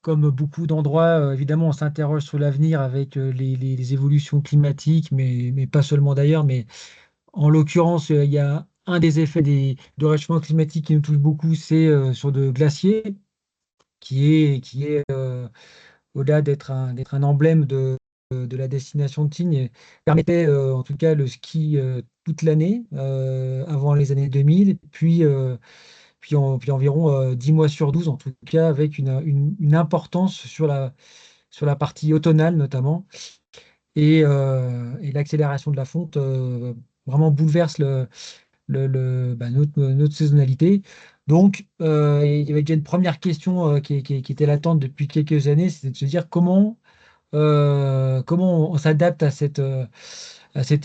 comme beaucoup d'endroits, évidemment, on s'interroge sur l'avenir avec les évolutions climatiques, mais pas seulement d'ailleurs. Mais en l'occurrence, il y a un des effets de réchauffement climatique qui nous touche beaucoup, c'est sur de glaciers, qui est au-delà d'être un emblème de la destination de Tignes, permettait en tout cas le ski toute l'année, avant les années 2000, puis environ 10 mois sur 12, en tout cas, avec une importance sur la partie automnale notamment. Et l'accélération de la fonte vraiment bouleverse notre saisonnalité. Donc, il y avait déjà une première question qui était latente depuis quelques années, c'était de se dire comment on s'adapte à cette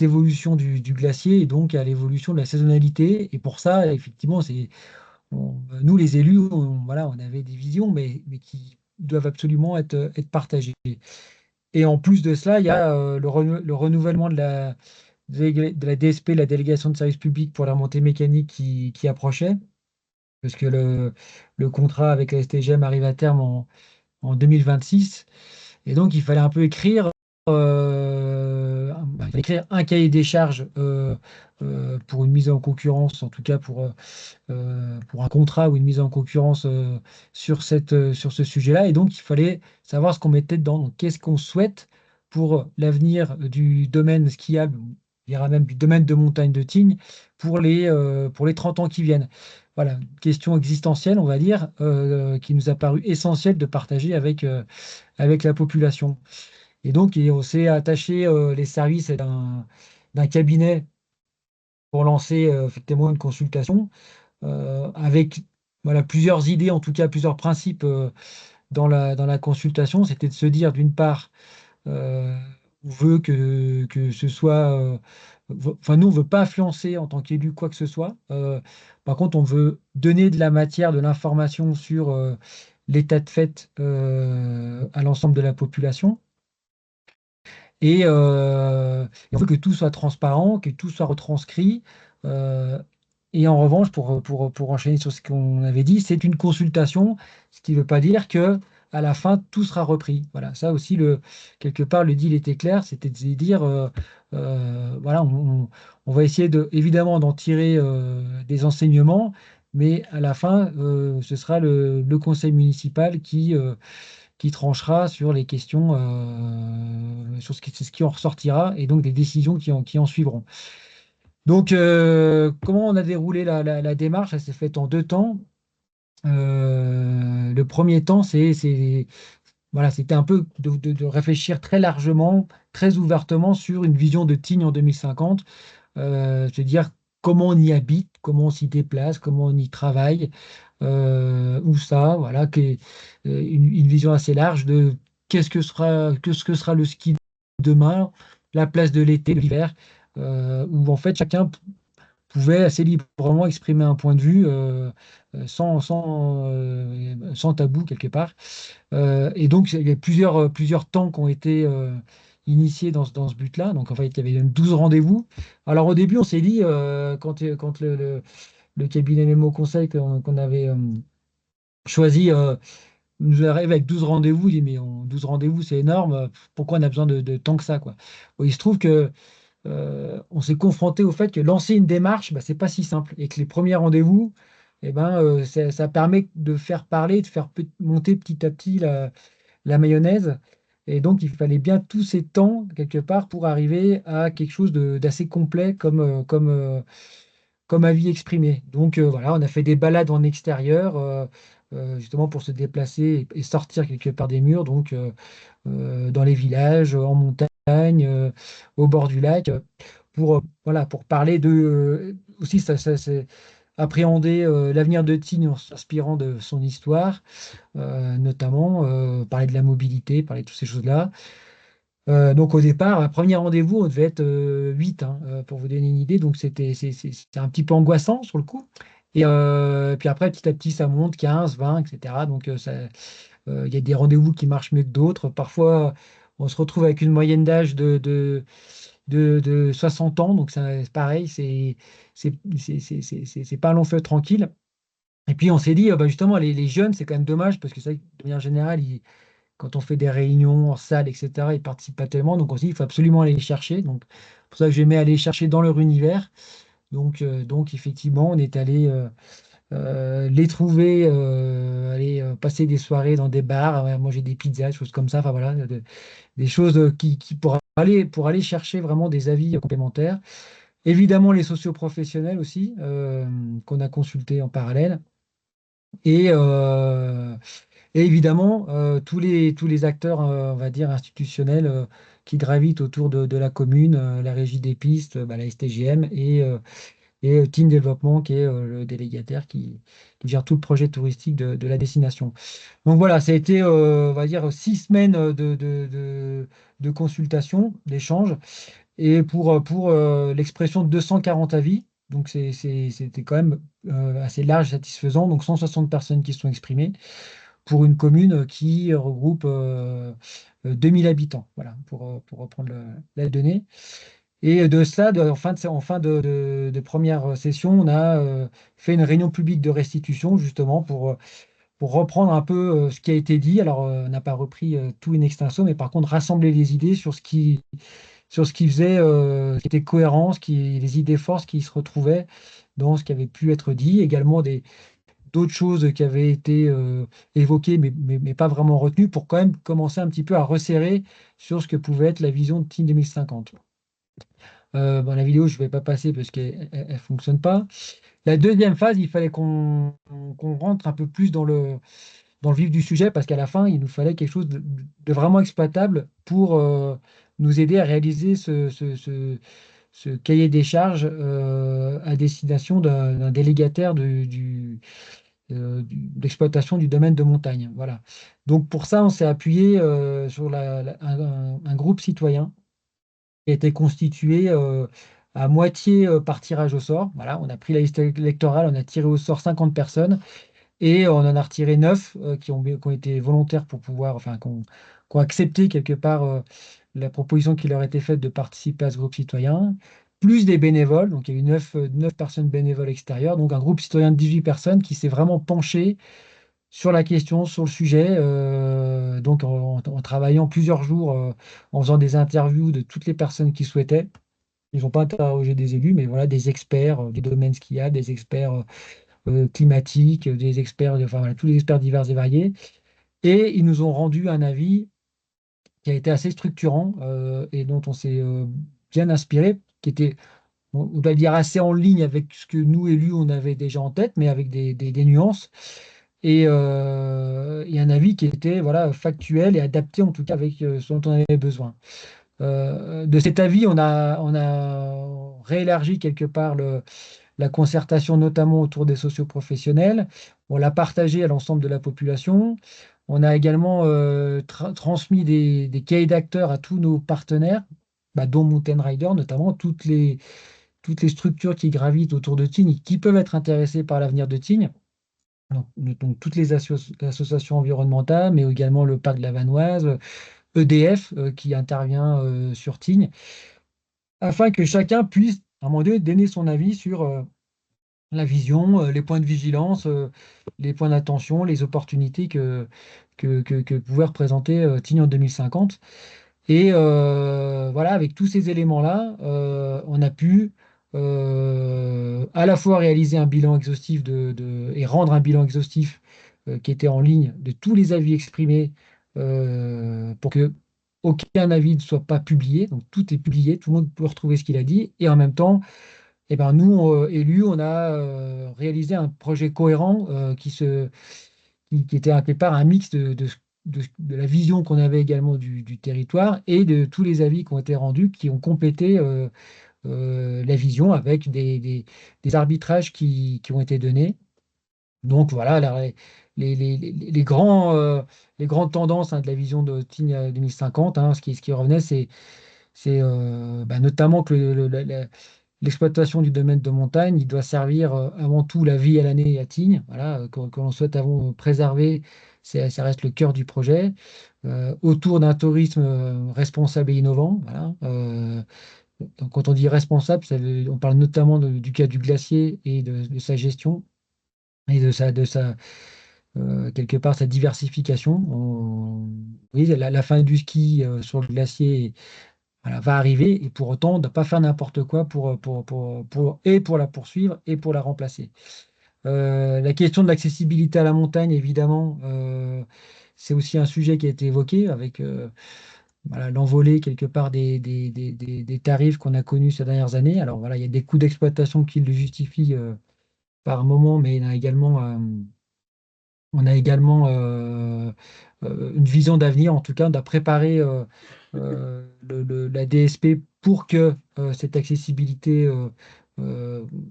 évolution du glacier et donc à l'évolution de la saisonnalité. Et pour ça, effectivement, nous, les élus, voilà, on avait des visions, mais qui doivent absolument être partagées. Et en plus de cela, il y a le renouvellement de la DSP, la délégation de service public pour la remontée mécanique qui approchait, parce que le contrat avec la STGM arrive à terme en 2026. Et donc, il fallait un peu écrire un cahier des charges pour une mise en concurrence, en tout cas pour un contrat ou une mise en concurrence sur ce sujet-là. Et donc, il fallait savoir ce qu'on mettait dedans. Donc, qu'est-ce qu'on souhaite pour l'avenir du domaine skiable, on dira même du domaine de montagne de Tignes, pour les 30 ans qui viennent. Voilà, une question existentielle, on va dire, qui nous a paru essentielle de partager avec la population. Et donc, on s'est attaché les services d'un cabinet pour lancer effectivement une consultation avec voilà, plusieurs idées, en tout cas plusieurs principes dans la consultation. C'était de se dire, d'une part, on veut que ce soit... Enfin, nous, on ne veut pas influencer en tant qu'élu quoi que ce soit. Par contre, on veut donner de la matière, de l'information sur l'état de fait à l'ensemble de la population. Et on veut que tout soit transparent, que tout soit retranscrit. Et en revanche, pour enchaîner sur ce qu'on avait dit, c'est une consultation, ce qui ne veut pas dire que à la fin, tout sera repris. Voilà, ça aussi, quelque part, le deal était clair, c'était de dire, voilà, on va essayer évidemment d'en tirer des enseignements, mais à la fin, ce sera le conseil municipal qui tranchera sur les questions, sur ce qui en ressortira, et donc des décisions qui en suivront. Donc, comment on a déroulé la démarche? Ça s'est fait en 2 temps. Le premier temps, voilà, c'était un peu de réfléchir très largement, très ouvertement sur une vision de Tignes en 2050, se dire comment on y habite, comment on s'y déplace, comment on y travaille, où ça, voilà, une vision assez large de qu'est-ce que sera le ski demain, la place de l'été, de l'hiver, où en fait chacun pouvait assez librement exprimer un point de vue sans tabou quelque part. Et donc il y a plusieurs temps qui ont été initiés dans ce but-là. Donc en fait, il y avait même 12 rendez-vous. Alors au début, on s'est dit, quand le cabinet Mémo Conseil qu'on avait choisi nous arrive avec 12 rendez-vous, il dit mais 12 rendez-vous c'est énorme, pourquoi on a besoin de tant que ça quoi. Bon, il se trouve que on s'est confronté au fait que lancer une démarche, c'est pas si simple et que les premiers rendez-vous, ça permet de faire parler, de faire monter petit à petit la mayonnaise. Et donc, il fallait bien tous ces temps, quelque part, pour arriver à quelque chose d'assez complet comme avis exprimé. Donc, voilà, on a fait des balades en extérieur, justement pour se déplacer et sortir quelque part des murs, donc dans les villages, en montagne, au bord du lac, voilà, pour parler aussi, c'est appréhender l'avenir de Tignes en s'inspirant de son histoire, notamment parler de la mobilité, parler de toutes ces choses-là. Donc au départ, un premier rendez-vous, on devait être 8, hein, pour vous donner une idée. Donc c'est un petit peu angoissant sur le coup. Et puis après, petit à petit, ça monte, 15, 20, etc. Donc il y a des rendez-vous qui marchent mieux que d'autres. Parfois, on se retrouve avec une moyenne d'âge de 60 ans, donc c'est pareil, c'est pas un long feu tranquille. Et puis on s'est dit, bah, justement, les jeunes, c'est quand même dommage, parce que ça, de manière générale, quand on fait des réunions en salle, etc., ils participent pas tellement. Donc on s'est dit, il faut absolument aller les chercher. Donc c'est pour ça que j'aimais aller les chercher dans leur univers. Donc effectivement, on est allé les trouver, aller passer des soirées dans des bars, manger des pizzas, des choses comme ça. Enfin voilà, des choses pour aller chercher vraiment des avis complémentaires. Évidemment, les socioprofessionnels aussi, qu'on a consultés en parallèle. Et, euh, et évidemment, tous les acteurs, on va dire, institutionnels qui gravitent autour de la commune, la régie des pistes, bah, la STGM et Team Développement, qui est le délégataire qui gère tout le projet touristique de la destination. Donc voilà, ça a été, on va dire, 6 semaines de consultation, d'échange, et pour l'expression de 240 avis. Donc c'était quand même assez large, satisfaisant. Donc 160 personnes qui se sont exprimées pour une commune qui regroupe 2000 habitants, voilà, pour reprendre la donnée. Et de cela, en fin de première session, on a fait une réunion publique de restitution, justement, pour reprendre un peu ce qui a été dit. Alors, on n'a pas repris tout in extenso, mais par contre, rassembler les idées sur ce qui faisait, ce qui était cohérent, les idées forces qui se retrouvaient dans ce qui avait pu être dit. Également, d'autres choses qui avaient été évoquées, mais pas vraiment retenues, pour quand même commencer un petit peu à resserrer sur ce que pouvait être la vision de Team 2050. Bon, la vidéo, je ne vais pas passer parce qu'elle ne fonctionne pas. La deuxième phase, il fallait qu'on rentre un peu plus dans le vif du sujet, parce qu'à la fin, il nous fallait quelque chose de vraiment exploitable pour nous aider à réaliser ce cahier des charges à destination d'un délégataire d'exploitation du domaine de montagne. Voilà. Donc pour ça, on s'est appuyé sur un groupe citoyen qui a été constitué à moitié par tirage au sort. Voilà, on a pris la liste électorale, on a tiré au sort 50 personnes et on en a retiré 9 qui ont été volontaires pour pouvoir, enfin, qui ont accepté quelque part la proposition qui leur a été faite de participer à ce groupe citoyen, plus des bénévoles. Donc il y a eu 9 personnes bénévoles extérieures, donc un groupe citoyen de 18 personnes qui s'est vraiment penché sur la question, sur le sujet, donc en travaillant plusieurs jours, en faisant des interviews de toutes les personnes qui souhaitaient. Ils n'ont pas interrogé des élus, mais voilà, des experts des domaines skiables, des experts climatiques, des experts, enfin voilà, tous les experts divers et variés. Et ils nous ont rendu un avis qui a été assez structurant et dont on s'est bien inspiré, qui était, on doit dire, assez en ligne avec ce que nous, élus, on avait déjà en tête, mais avec des nuances. Et un avis qui était, voilà, factuel et adapté, en tout cas avec ce dont on avait besoin. De cet avis, on a réélargi quelque part la concertation, notamment autour des socioprofessionnels. On l'a partagé à l'ensemble de la population. On a également transmis des cahiers d'acteurs à tous nos partenaires, bah, dont Mountain Rider, notamment toutes les structures qui gravitent autour de Tignes, qui peuvent être intéressées par l'avenir de Tignes. Donc toutes les associations environnementales, mais également le parc de la Vanoise, EDF qui intervient sur Tignes, afin que chacun puisse, à un moment donné, donner son avis sur la vision, les points de vigilance, les points d'attention, les opportunités que pouvait représenter Tignes en 2050. Et voilà, avec tous ces éléments-là, on a pu à la fois réaliser un bilan exhaustif et rendre un bilan exhaustif qui était en ligne de tous les avis exprimés pour que aucun avis ne soit pas publié. Donc tout est publié, tout le monde peut retrouver ce qu'il a dit. Et en même temps, eh ben, nous, élus, on a réalisé un projet cohérent qui était quelque part un mix de la vision qu'on avait également du territoire et de tous les avis qui ont été rendus, qui ont complété la vision avec des arbitrages qui ont été donnés. Donc voilà, les grandes tendances de la vision de Tignes 2050, ce qui revenait, c'est notamment que l'exploitation du domaine de montagne, il doit servir avant tout la vie à l'année à Tignes, voilà, que l'on souhaite préserver, ça reste le cœur du projet, autour d'un tourisme responsable et innovant, voilà, Donc, quand on dit responsable, on parle notamment du cas du glacier et de sa gestion et quelque part sa diversification. Oui, la fin du ski sur le glacier voilà, va arriver et pour autant, on ne doit pas faire n'importe quoi pour la poursuivre et pour la remplacer. La question de l'accessibilité à la montagne, évidemment, c'est aussi un sujet qui a été évoqué avec voilà, l'envolée quelque part des tarifs qu'on a connus ces dernières années. Alors voilà, il y a des coûts d'exploitation qui le justifient par moment, mais on a également une vision d'avenir, en tout cas, on doit préparer la DSP pour que cette accessibilité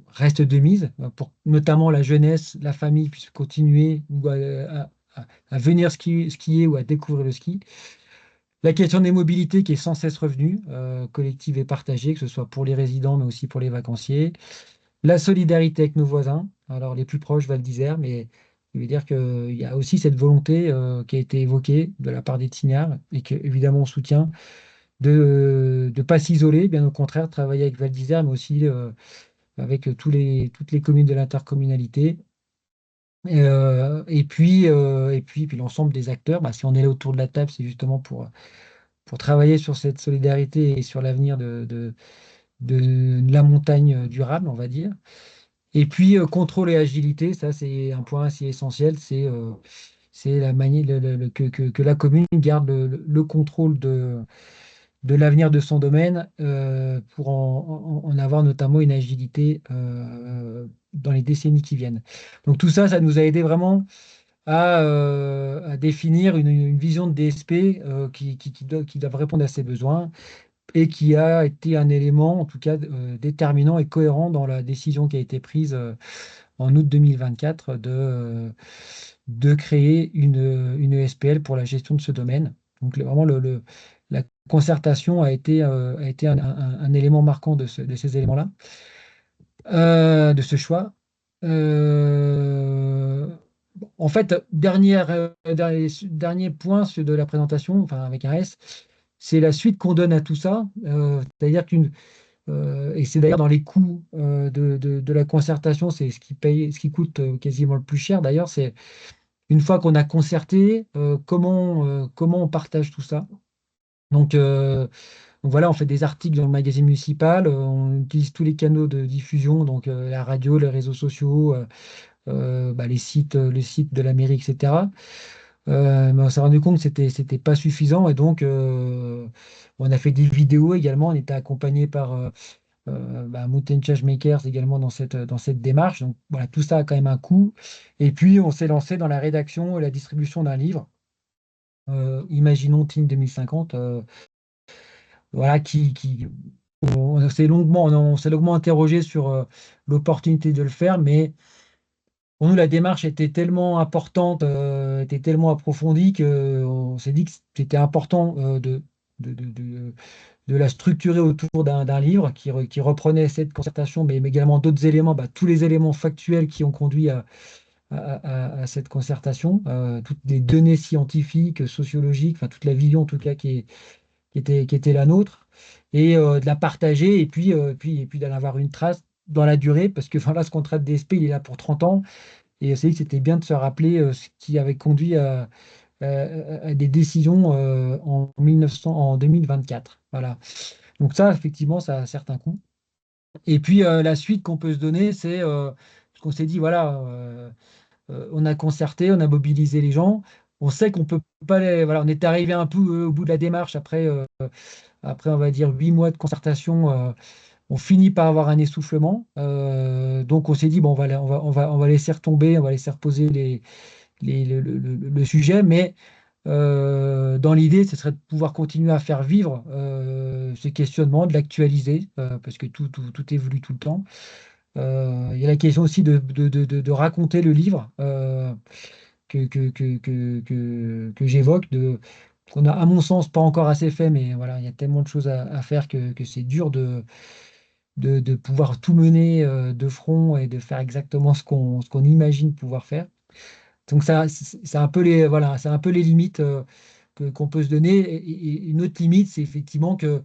reste de mise, pour notamment la jeunesse, la famille puisse continuer ou à venir skier ou à découvrir le ski. La question des mobilités qui est sans cesse revenue, collective et partagée, que ce soit pour les résidents, mais aussi pour les vacanciers. La solidarité avec nos voisins, alors les plus proches, Val d'Isère, mais je veux dire qu'il y a aussi cette volonté qui a été évoquée de la part des Tignards et que évidemment on soutient de ne pas s'isoler, bien au contraire, travailler avec Val d'Isère, mais aussi avec toutes les communes de l'intercommunalité. Et puis l'ensemble des acteurs, bah, si on est là autour de la table, c'est justement pour travailler sur cette solidarité et sur l'avenir de la montagne durable, on va dire. Et puis, contrôle et agilité, ça c'est un point assez essentiel, c'est la manière que la commune garde le contrôle de l'avenir de son domaine pour en avoir notamment une agilité dans les décennies qui viennent. Donc tout ça, ça nous a aidé vraiment à définir une vision de DSP qui doivent répondre à ses besoins et qui a été un élément, en tout cas, déterminant et cohérent dans la décision qui a été prise en août 2024 de créer une SPL pour la gestion de ce domaine. Donc vraiment, la concertation a été un élément marquant de ces éléments-là, de ce choix. En fait, dernier point de la présentation, enfin avec un S, c'est la suite qu'on donne à tout ça. C'est-à-dire et c'est d'ailleurs dans les coûts de la concertation, c'est ce qui coûte quasiment le plus cher. D'ailleurs, c'est une fois qu'on a concerté, comment on partage tout ça. Donc voilà, on fait des articles dans le magazine municipal, on utilise tous les canaux de diffusion, donc la radio, les réseaux sociaux, les sites de la mairie, etc. Mais on s'est rendu compte que c'était pas suffisant et donc on a fait des vidéos également. On était accompagné par Mountain Changemakers également dans cette démarche. Donc voilà, tout ça a quand même un coût. Et puis on s'est lancé dans la rédaction et la distribution d'un livre. Imaginons Team 2050. Voilà, on s'est longuement interrogé sur l'opportunité de le faire, mais pour nous, la démarche était tellement importante, était tellement approfondie qu'on s'est dit que c'était important de la structurer autour d'un livre qui reprenait cette concertation, mais également d'autres éléments, tous les éléments factuels qui ont conduit à cette concertation, toutes les données scientifiques, sociologiques, enfin toute la vision en tout cas qui était la nôtre, et de la partager, et puis d'en avoir une trace dans la durée, parce que voilà, ce contrat de DSP, il est là pour 30 ans, et c'est que c'était bien de se rappeler ce qui avait conduit à des décisions en 2024. Voilà. Donc ça, effectivement, ça a un certain coût. Et puis la suite qu'on peut se donner, c'est ce qu'on s'est dit, voilà, on a concerté, on a mobilisé les gens. On sait qu'on peut pas voilà, on est arrivé un peu au bout de la démarche après on va dire 8 mois de concertation. On finit par avoir un essoufflement. Donc on s'est dit, bon, on va laisser retomber, on va laisser reposer le sujet, mais dans l'idée, ce serait de pouvoir continuer à faire vivre ces questionnements, de l'actualiser, parce que tout évolue tout le temps. Il y a la question aussi de raconter le livre que j'évoque, qu'on a, à mon sens, pas encore assez fait, mais voilà, il y a tellement de choses à faire que c'est dur de pouvoir tout mener de front et de faire exactement ce qu'on imagine pouvoir faire. Donc ça, c'est un peu les limites qu'on peut se donner. Et une autre limite, c'est effectivement que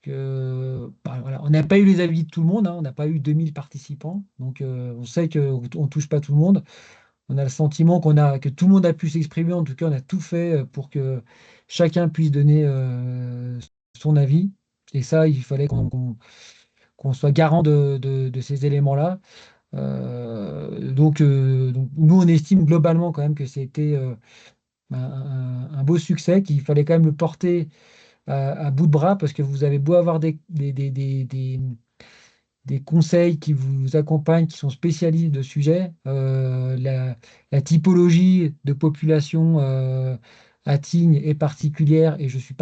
voilà, on n'a pas eu les avis de tout le monde, hein, on n'a pas eu 2000 participants, donc on sait qu'on ne touche pas tout le monde. On a le sentiment que tout le monde a pu s'exprimer, en tout cas on a tout fait pour que chacun puisse donner son avis. Et ça, il fallait qu'on soit garant de ces éléments-là. Donc nous, on estime globalement quand même que c'était un beau succès, qu'il fallait quand même le porter à bout de bras, parce que vous avez beau avoir des conseils qui vous accompagnent, qui sont spécialistes de sujets, la typologie de population à Tignes est particulière, et je suis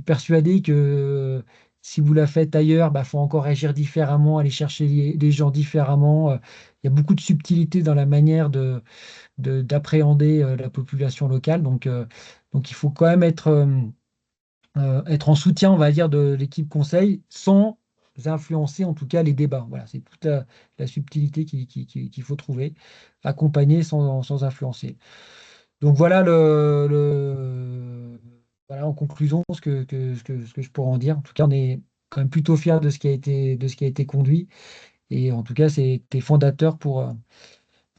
persuadé que si vous la faites ailleurs, faut encore agir différemment, aller chercher les gens différemment. Il y a beaucoup de subtilité dans la manière d'appréhender la population locale. Donc il faut quand même être en soutien, on va dire, de l'équipe conseil, sans influencer en tout cas les débats. Voilà, c'est toute la subtilité qu'il faut trouver, accompagner sans influencer. Donc voilà voilà en conclusion ce que je pourrais en dire. En tout cas, on est quand même plutôt fiers de ce qui a été conduit, et en tout cas, c'était fondateur pour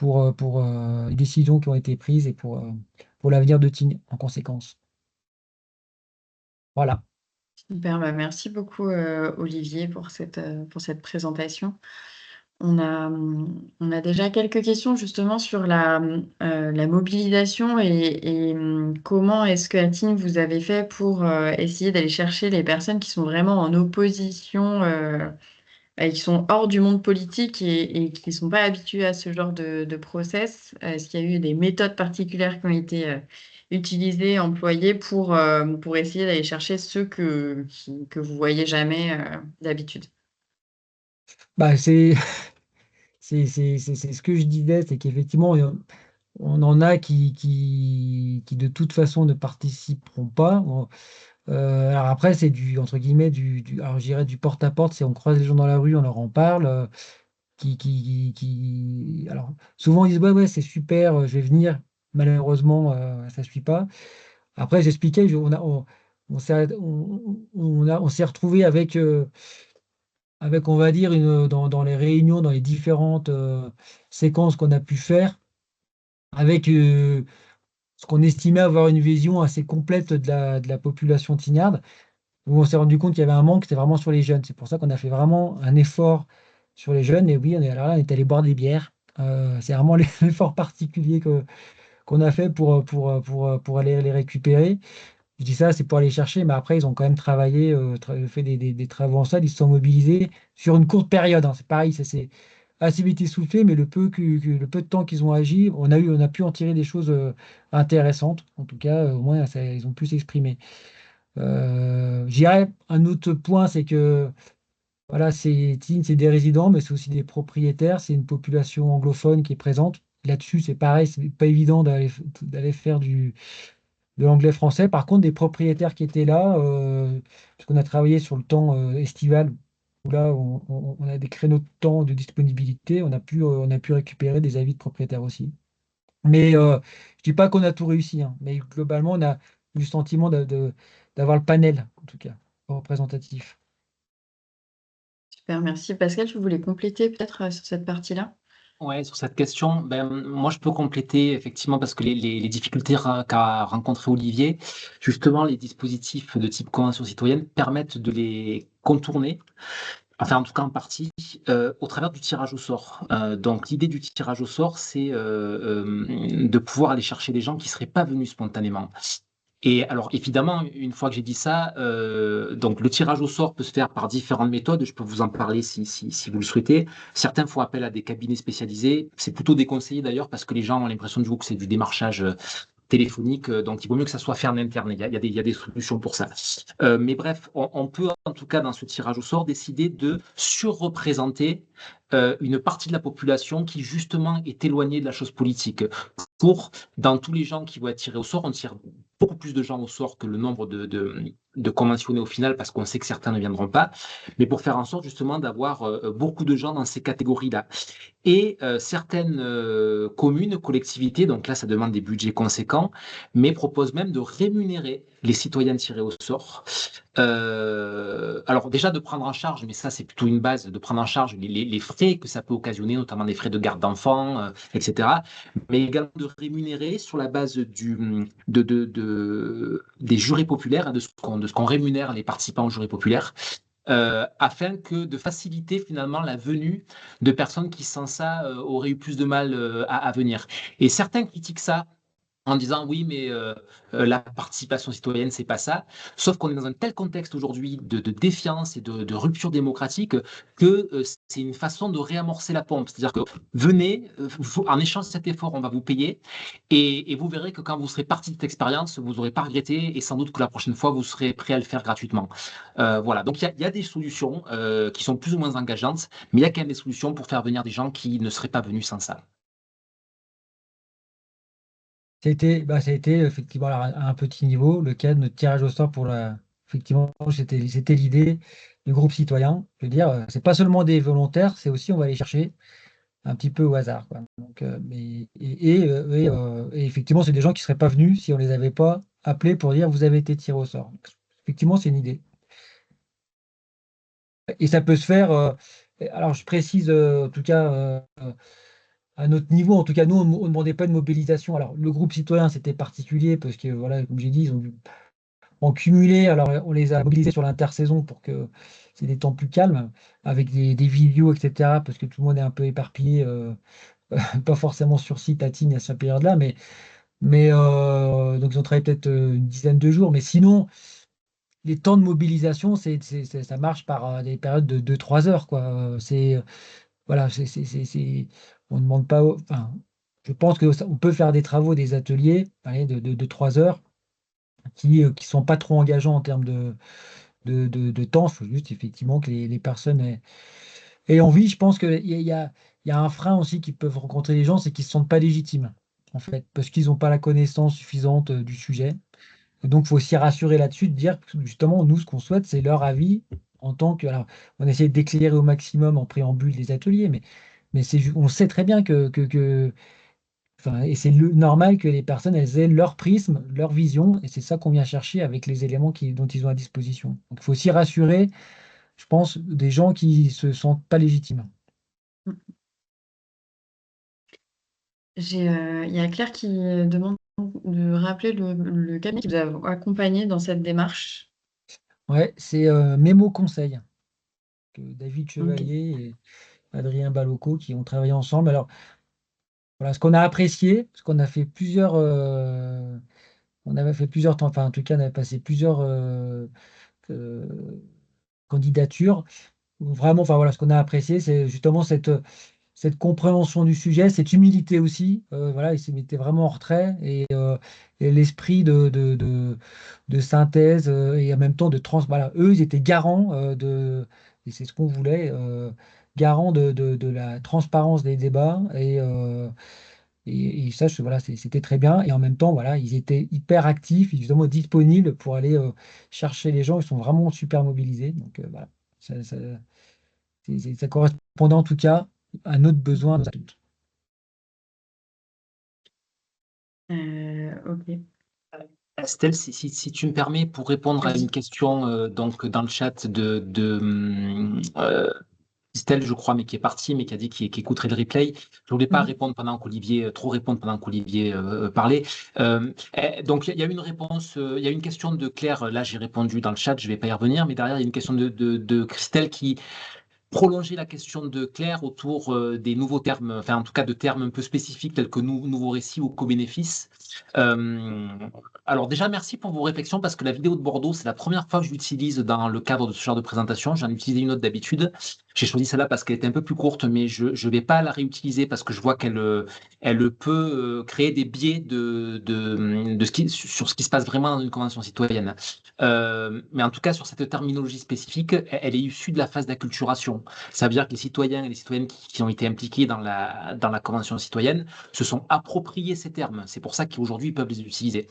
les décisions qui ont été prises, et pour l'avenir de Tignes en conséquence. Voilà. Super, merci beaucoup Olivier pour cette présentation. On a déjà quelques questions justement sur la mobilisation et comment est-ce qu'à Tignes vous avez fait pour essayer d'aller chercher les personnes qui sont vraiment en opposition et qui sont hors du monde politique et qui ne sont pas habitués à ce genre de process. Est-ce qu'il y a eu des méthodes particulières qui ont été utilisées, employées pour essayer d'aller chercher ceux que vous voyez jamais d'habitude? C'est ce que je disais, c'est qu'effectivement, on en a qui de toute façon ne participeront pas. Alors après, c'est entre guillemets, alors je dirais du porte-à-porte, c'est on croise les gens dans la rue, on leur en parle. Alors souvent ils disent ouais, c'est super, je vais venir. Malheureusement, ça ne suit pas. Après, j'expliquais, on s'est retrouvé avec, on va dire, dans les réunions, dans les différentes séquences qu'on a pu faire, avec ce qu'on estimait avoir une vision assez complète de la population tignarde, où on s'est rendu compte qu'il y avait un manque, c'était vraiment sur les jeunes. C'est pour ça qu'on a fait vraiment un effort sur les jeunes. Et oui, on est allé boire des bières. C'est vraiment l'effort particulier qu'on a fait pour aller les récupérer. Je dis ça, c'est pour aller chercher, mais après, ils ont quand même travaillé, fait des travaux en salle, ils se sont mobilisés sur une courte période, hein. C'est pareil, ça s'est assez vite essoufflé, mais le peu de temps qu'ils ont agi, on a pu en tirer des choses intéressantes. En tout cas, au moins, ils ont pu s'exprimer. Je dirais un autre point, c'est que voilà, c'est des résidents, mais c'est aussi des propriétaires, c'est une population anglophone qui est présente. Là-dessus, c'est pareil, c'est pas évident d'aller faire de l'anglais-français. Par contre, des propriétaires qui étaient là, parce qu'on a travaillé sur le temps estival, où là, on a des créneaux de temps de disponibilité, on a pu récupérer des avis de propriétaires aussi. Mais je dis pas qu'on a tout réussi, hein, mais globalement, on a eu le sentiment d'avoir le panel, en tout cas, représentatif. Super, merci. Pascal, tu voulais compléter peut-être sur cette partie-là? Ouais, sur cette question, moi je peux compléter effectivement parce que les difficultés qu'a rencontré Olivier, justement les dispositifs de type convention citoyenne permettent de les contourner, enfin en tout cas en partie, au travers du tirage au sort. Donc l'idée du tirage au sort, c'est de pouvoir aller chercher des gens qui ne seraient pas venus spontanément. Et alors, évidemment, une fois que j'ai dit ça, donc le tirage au sort peut se faire par différentes méthodes. Je peux vous en parler si vous le souhaitez. Certains font appel à des cabinets spécialisés. C'est plutôt déconseillé d'ailleurs parce que les gens ont l'impression du coup que c'est du démarchage téléphonique. Donc, il vaut mieux que ça soit fait en interne. Il y a des solutions pour ça. Mais bref, on peut en tout cas dans ce tirage au sort décider de surreprésenter une partie de la population qui justement est éloignée de la chose politique. Dans tous les gens qui vont être tirés au sort, on tire beaucoup plus de gens au sort que le nombre de conventionner au final parce qu'on sait que certains ne viendront pas, mais pour faire en sorte justement d'avoir beaucoup de gens dans ces catégories-là. Et certaines communes, collectivités, donc là ça demande des budgets conséquents, mais proposent même de rémunérer les citoyens tirés au sort. Alors déjà de prendre en charge, mais ça c'est plutôt une base, de prendre en charge les frais que ça peut occasionner, notamment des frais de garde d'enfants, etc. Mais également de rémunérer sur la base des jurés populaires, de ce qu'on rémunère les participants aux jurés populaires, afin que de faciliter finalement la venue de personnes qui sans ça auraient eu plus de mal à venir. Et certains critiquent ça en disant oui, mais la participation citoyenne, c'est pas ça. Sauf qu'on est dans un tel contexte aujourd'hui de défiance et de rupture démocratique que c'est une façon de réamorcer la pompe. C'est-à-dire que venez, en échange de cet effort, on va vous payer et vous verrez que quand vous serez parti de cette expérience, vous n'aurez pas regretté et sans doute que la prochaine fois, vous serez prêt à le faire gratuitement. Voilà, donc il y a des solutions qui sont plus ou moins engageantes, mais il y a quand même des solutions pour faire venir des gens qui ne seraient pas venus sans ça. Ça a été effectivement à un petit niveau, le cas de notre tirage au sort pour la. Effectivement, c'était l'idée du groupe citoyen. Je veux dire, c'est pas seulement des volontaires, c'est aussi on va aller chercher un petit peu au hasard, quoi. Donc, et effectivement, c'est des gens qui seraient pas venus si on les avait pas appelés pour dire vous avez été tiré au sort. Donc, effectivement, c'est une idée. Et ça peut se faire. Alors, je précise, en tout cas, à notre niveau, en tout cas, nous, on ne demandait pas de mobilisation. Alors, le groupe citoyen, c'était particulier parce que, voilà, comme j'ai dit, ils ont dû en cumuler. Alors, on les a mobilisés sur l'intersaison pour que c'est des temps plus calmes, avec des vidéos, etc., parce que tout le monde est un peu éparpillé, pas forcément sur site à Tignes à cette période-là, mais donc ils ont travaillé peut-être une dizaine de jours. Mais sinon, les temps de mobilisation, ça marche par des périodes de 2-3 heures, quoi. Voilà, on ne demande pas. Enfin, je pense qu'on peut faire des travaux, des ateliers, allez, de 3 heures qui ne sont pas trop engageants en termes de temps. Il faut juste effectivement que les personnes aient envie. Je pense qu'il y a un frein aussi qu'ils peuvent rencontrer les gens, c'est qu'ils ne se sentent pas légitimes, en fait, parce qu'ils n'ont pas la connaissance suffisante du sujet. Et donc, il faut aussi rassurer là-dessus, de dire que justement, nous, ce qu'on souhaite, c'est leur avis en tant que. Alors, on essaie d'éclairer au maximum en préambule des ateliers, mais on sait très bien enfin, et c'est normal que les personnes, elles aient leur prisme, leur vision, et c'est ça qu'on vient chercher avec les éléments dont ils ont à disposition. Donc, il faut aussi rassurer, je pense, des gens qui se sentent pas légitimes. Il y a Claire qui demande de rappeler le cabinet qui vous a accompagné dans cette démarche. Ouais, c'est Mémo Conseil, que David Chevalier et Adrien Baloco qui ont travaillé ensemble. Alors, voilà, ce qu'on a apprécié, parce qu'on a fait plusieurs, on avait fait plusieurs temps, enfin en tout cas, on avait passé plusieurs candidatures. Vraiment, enfin voilà, ce qu'on a apprécié, c'est justement cette compréhension du sujet, cette humilité aussi. Voilà, ils se mettaient vraiment en retrait et l'esprit de synthèse et en même temps de trans. Voilà, eux, ils étaient garants et c'est ce qu'on voulait, garants de la transparence des débats et ça, voilà, c'était très bien. Et en même temps, voilà, ils étaient hyper actifs, justement disponibles pour aller chercher les gens. Ils sont vraiment super mobilisés. Donc voilà, ça correspondait en tout cas à notre besoin. Ok. Estelle, si tu me permets, pour répondre à une question donc dans le chat Estelle, je crois, mais qui est partie, mais qui a dit qu'il écouterait le replay. Je voulais pas répondre pendant qu'Olivier, trop répondre pendant qu'Olivier parlait. Donc, il y a une réponse, il y a une question de Claire. Là, j'ai répondu dans le chat, je vais pas y revenir, mais derrière, il y a une question de Christelle qui prolonger la question de Claire autour des nouveaux termes, enfin en tout cas de termes un peu spécifiques tels que nouveaux récits ou co-bénéfices. Alors déjà, merci pour vos réflexions parce que la vidéo de Bordeaux, c'est la première fois que je l'utilise dans le cadre de ce genre de présentation. J'en ai utilisé une autre d'habitude. J'ai choisi celle-là parce qu'elle était un peu plus courte, mais je ne vais pas la réutiliser parce que je vois elle peut créer des biais sur ce qui se passe vraiment dans une convention citoyenne. Mais en tout cas, sur cette terminologie spécifique, elle est issue de la phase d'acculturation. Ça veut dire que les citoyens et les citoyennes qui ont été impliqués dans la convention citoyenne se sont appropriés ces termes. C'est pour ça qu'il aujourd'hui, ils peuvent les utiliser.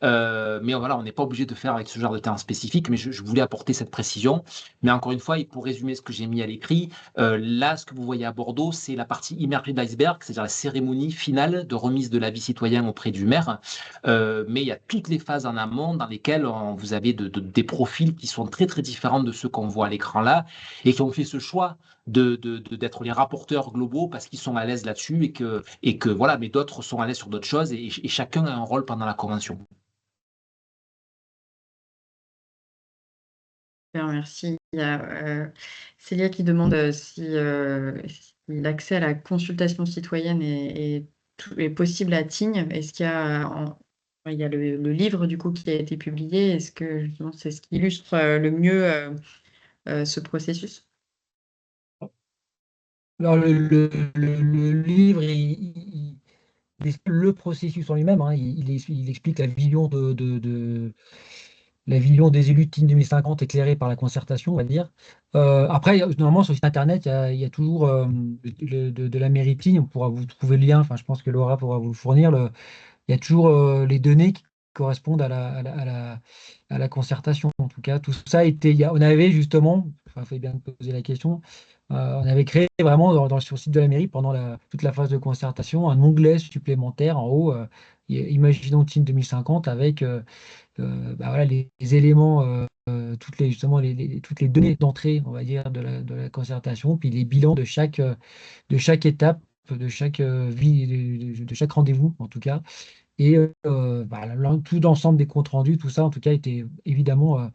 Mais voilà, on n'est pas obligé de faire avec ce genre de termes spécifiques, mais je voulais apporter cette précision. Mais encore une fois, et pour résumer ce que j'ai mis à l'écrit, là, ce que vous voyez à Bordeaux, c'est la partie immergée de l'iceberg, c'est-à-dire la cérémonie finale de remise de l'avis citoyen auprès du maire. Mais il y a toutes les phases en amont dans lesquelles vous avez des profils qui sont très très différents de ceux qu'on voit à l'écran là, et qui ont fait ce choix d'être les rapporteurs globaux parce qu'ils sont à l'aise là-dessus et que voilà, mais d'autres sont à l'aise sur d'autres choses et chacun a un rôle pendant la convention. Super, merci. Il y a Célia qui demande si l'accès à la consultation citoyenne est possible à Tignes. Est-ce qu'il y a, il y a le livre du coup qui a été publié. Est-ce que justement c'est ce qui illustre le mieux ce processus? Alors, le livre, il explique le processus en lui-même, hein. Il explique la vision la vision des élus de Tignes 2050 éclairée par la concertation, on va dire. Après, normalement, sur le site internet, il y a toujours de la mairie de Tignes, on pourra vous trouver le lien, enfin, je pense que Laura pourra vous le fournir. Il y a toujours les données qui correspondent à la concertation. En tout cas, tout ça on avait justement, il faut bien poser la question, on avait créé vraiment sur le site de la mairie pendant toute la phase de concertation un onglet supplémentaire en haut, imaginons Tignes 2050 avec voilà, les éléments, justement toutes les données d'entrée, on va dire, de la concertation, puis les bilans de chaque étape, de chaque de chaque rendez-vous en tout cas. Et tout l'ensemble des comptes rendus, tout ça en tout cas était évidemment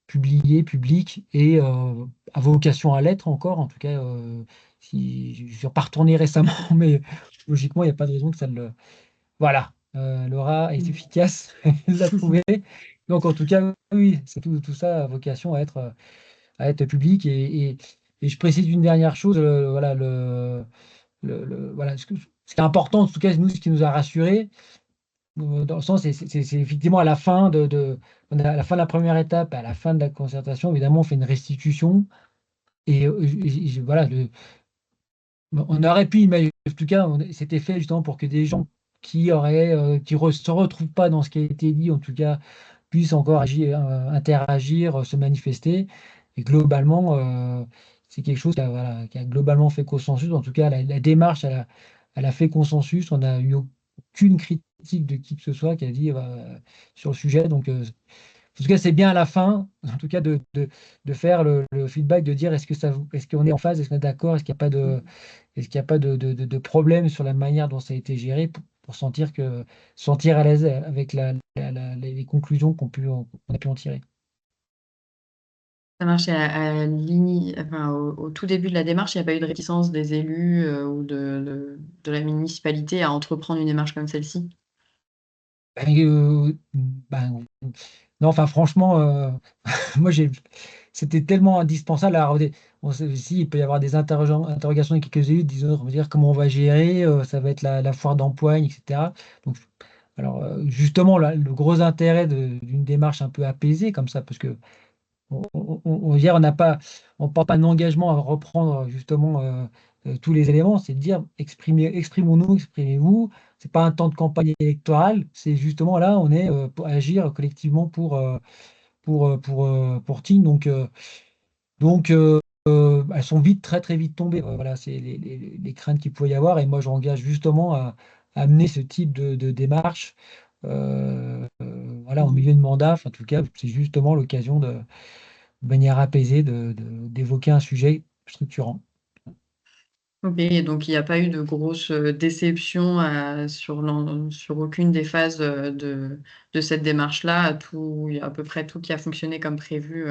publié, public et à vocation à l'être encore. En tout cas, si je ne suis pas retourné récemment, mais logiquement, il n'y a pas de raison que ça ne le. Voilà, Laura est efficace, elle l'a trouvé. Donc en tout cas, oui, c'est tout ça a vocation à être public. Et je précise une dernière chose, voilà, voilà, ce qui est important, en tout cas, nous, ce qui nous a rassurés, dans le sens, c'est effectivement à la fin à la fin de la première étape, à la fin de la concertation, évidemment, on fait une restitution. Et voilà, on aurait pu imaginer, en tout cas, c'était fait justement pour que des gens qui se retrouvent pas dans ce qui a été dit, en tout cas, puissent encore interagir, se manifester. Et globalement, c'est quelque chose voilà, qui a globalement fait consensus. En tout cas, la démarche, elle a fait consensus. On n'a eu aucune critique de qui que ce soit qui a dit sur le sujet. Donc, en tout cas, c'est bien à la fin, en tout cas, de faire le feedback, de dire est-ce qu'on est en phase, est-ce qu'on est d'accord, est-ce qu'il n'y a pas de problème sur la manière dont ça a été géré pour sentir à l'aise avec les conclusions qu'on a pu en tirer. Ça marche enfin, au tout début de la démarche, il n'y a pas eu de réticence des élus ou de la municipalité à entreprendre une démarche comme celle-ci? Ben, non, enfin franchement, moi c'était tellement indispensable. Alors, on sait aussi, il peut y avoir des interrogations de quelques élus, disons, on va dire comment on va gérer, ça va être la foire d'empoigne, etc. Donc, alors justement, le gros intérêt d'une démarche un peu apaisée comme ça, parce que on ne porte pas d'engagement à reprendre justement tous les éléments, c'est de dire exprimons-nous, exprimez-vous. C'est pas un temps de campagne électorale, c'est justement là, on est pour agir collectivement pour Tignes. Donc, elles sont très très vite tombées. Voilà, c'est les craintes qu'il pouvait y avoir. Et moi, j'engage justement à amener ce type de démarche. Voilà, en milieu de mandat, en tout cas, c'est justement l'occasion de manière apaisée d'évoquer un sujet structurant. Ok, donc il n'y a pas eu de grosse déception sur aucune des phases de cette démarche-là. Il y a à peu près tout qui a fonctionné comme prévu.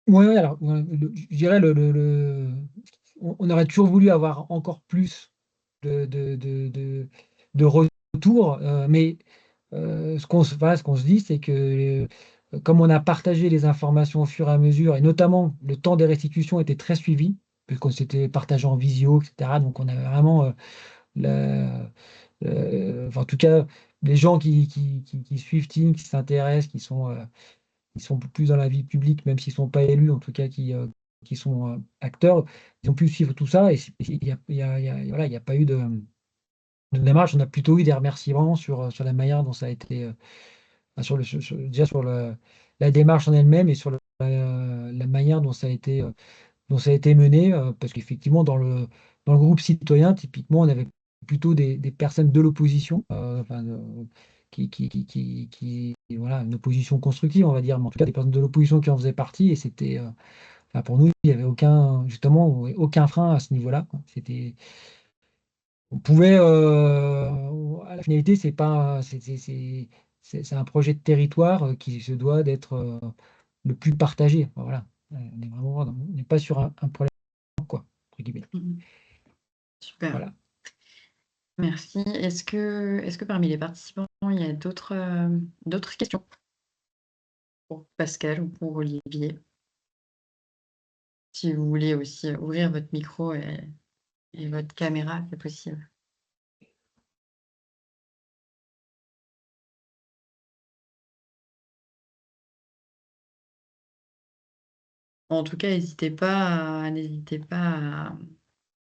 Oui, alors, je dirais, on aurait toujours voulu avoir encore plus de retours, mais ce qu'on se dit, c'est que comme on a partagé les informations au fur et à mesure, et notamment le temps des restitutions était très suivi, puisqu'on s'était partagé en visio, etc. Donc on avait vraiment, enfin, en tout cas, les gens qui suivent Team, qui s'intéressent, qui sont plus dans la vie publique, même s'ils ne sont pas élus, en tout cas qui sont acteurs, ils ont pu suivre tout ça, et il n'y a pas eu démarche, on a plutôt eu des remerciements sur la manière dont ça a été, déjà sur la démarche en elle-même et sur la manière dont ça a été mené, parce qu'effectivement, dans le groupe citoyen, typiquement, on avait plutôt des personnes de l'opposition, voilà, une opposition constructive, on va dire, mais en tout cas, des personnes de l'opposition qui en faisaient partie, et c'était, enfin, pour nous, il n'y avait justement, aucun frein à ce niveau-là, quoi. On pouvait, à la finalité, c'est un projet de territoire qui se doit d'être le plus partagé. Enfin, voilà. On n'est pas sur un problème, quoi, entre guillemets. Super. Voilà. Merci. Est-ce que parmi les participants, il y a d'autres questions pour Pascal ou pour Olivier? Si vous voulez aussi ouvrir votre micro et votre caméra, c'est possible. En tout cas, n'hésitez pas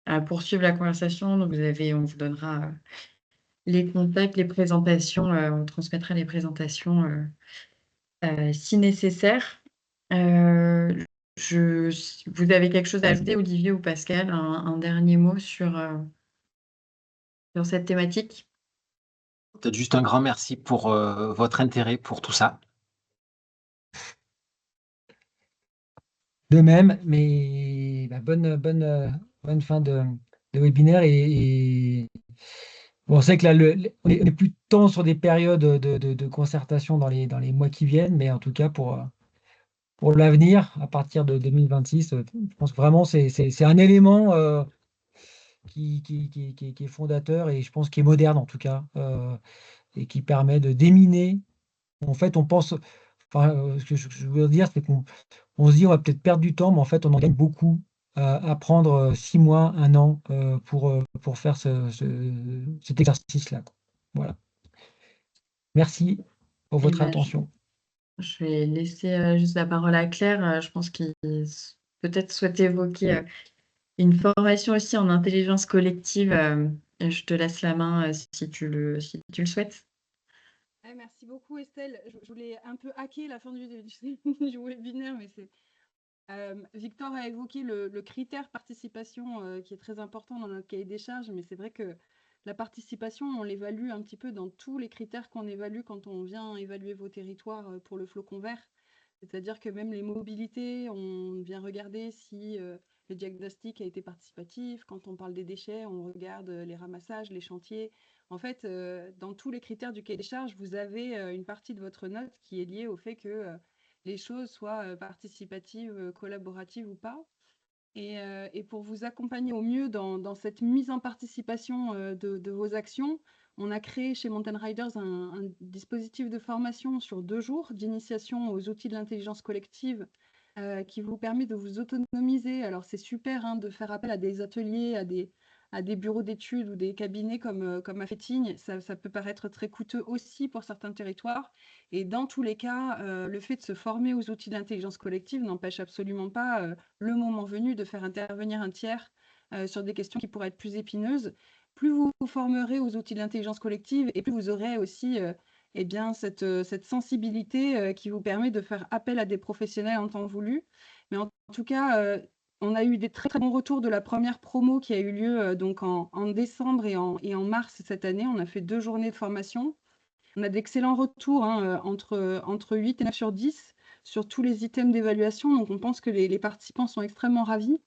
à poursuivre la conversation. Donc on vous donnera les contacts, les présentations, on transmettra les présentations si nécessaire. Vous avez quelque chose à ajouter, Olivier ou Pascal, un dernier mot sur cette thématique? Peut-être juste un grand merci pour votre intérêt pour tout ça. De même, mais bonne fin de webinaire. Bon, on sait que là, on est plus tant sur des périodes de concertation dans les mois qui viennent, mais en tout cas, pour l'avenir, à partir de 2026, je pense que vraiment, c'est un élément qui est fondateur et je pense qui est moderne en tout cas, et qui permet de déminer. En fait, on pense, ce que je veux dire, c'est qu'on se dit on va peut-être perdre du temps, mais en fait, on en gagne beaucoup à prendre 6 mois, 1 an pour faire cet exercice-là, quoi. Voilà. Merci pour votre attention. Je vais laisser juste la parole à Claire. Je pense qu'il peut-être souhaite évoquer une formation aussi en intelligence collective. Je te laisse la main si tu le souhaites. Merci beaucoup Estelle. Je voulais un peu hacker la fin du webinaire, mais Victor a évoqué le critère participation qui est très important dans notre cahier des charges, mais c'est vrai que la participation, on l'évalue un petit peu dans tous les critères qu'on évalue quand on vient évaluer vos territoires pour le flocon vert. C'est-à-dire que même les mobilités, on vient regarder si le diagnostic a été participatif. Quand on parle des déchets, on regarde les ramassages, les chantiers. En fait, dans tous les critères du cahier des charges, vous avez une partie de votre note qui est liée au fait que les choses soient participatives, collaboratives ou pas. Et pour vous accompagner au mieux dans cette mise en participation de vos actions, on a créé chez Mountain Riders un dispositif de formation sur 2 jours d'initiation aux outils de l'intelligence collective qui vous permet de vous autonomiser. Alors c'est super de faire appel à des ateliers, à des bureaux d'études ou des cabinets comme à Fétigne. Ça peut paraître très coûteux aussi pour certains territoires. Et dans tous les cas, le fait de se former aux outils d'intelligence collective n'empêche absolument pas, le moment venu, de faire intervenir un tiers sur des questions qui pourraient être plus épineuses. Plus vous vous formerez aux outils de l'intelligence collective et plus vous aurez aussi cette sensibilité qui vous permet de faire appel à des professionnels en temps voulu. Mais en tout cas, on a eu des très, très bons retours de la première promo qui a eu lieu donc en décembre et en mars cette année. On a fait 2 journées de formation. On a d'excellents retours, entre 8 et 9 sur 10 sur tous les items d'évaluation. Donc, on pense que les participants sont extrêmement ravis.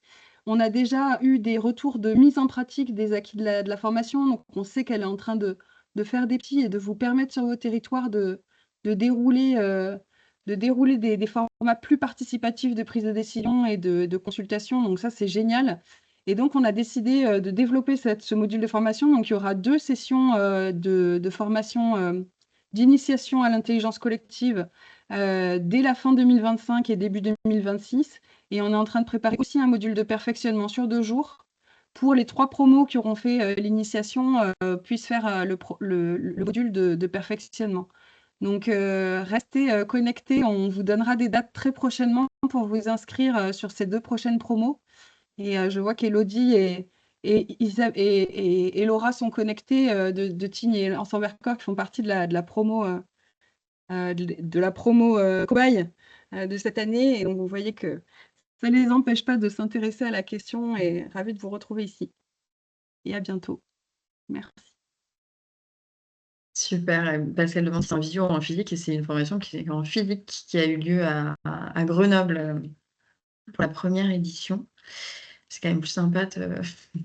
On a déjà eu des retours de mise en pratique des acquis de la formation. Donc, on sait qu'elle est en train de faire des petits et de vous permettre sur vos territoires de dérouler des formats plus participatifs de prise de décision et de consultation. Donc ça, c'est génial. Et donc, on a décidé de développer ce module de formation. Donc, il y aura 2 sessions de formation d'initiation à l'intelligence collective dès la fin 2025 et début 2026. Et on est en train de préparer aussi un module de perfectionnement sur 2 jours pour les 3 promos qui auront fait l'initiation puissent faire le module de perfectionnement. Donc, restez connectés. On vous donnera des dates très prochainement pour vous inscrire sur ces 2 prochaines promos. Et je vois qu'Élodie Et Laura sont connectés de Tignes et Ensemble Vercors qui font partie de la promo cobaye de cette année. Et donc, vous voyez que ça ne les empêche pas de s'intéresser à la question et ravi de vous retrouver ici. Et à bientôt. Merci. Super, parce qu'elle demande si c'est en visio ou en physique, et c'est une formation qui est en physique qui a eu lieu à Grenoble pour la première édition. C'est quand même plus sympa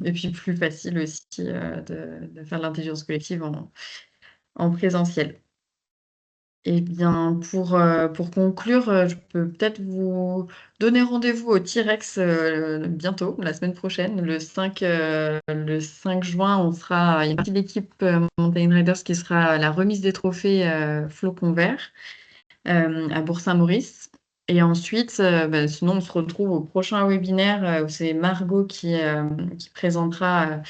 et puis plus facile aussi de faire de l'intelligence collective en présentiel. Eh bien, pour conclure, je peux peut-être vous donner rendez-vous au T-Rex bientôt, la semaine prochaine, le 5 juin. Il y a une partie de l'équipe Mountain Riders qui sera à la remise des trophées Flocon Vert à Bourg-Saint-Maurice. Et ensuite, sinon, on se retrouve au prochain webinaire où c'est Margot qui présentera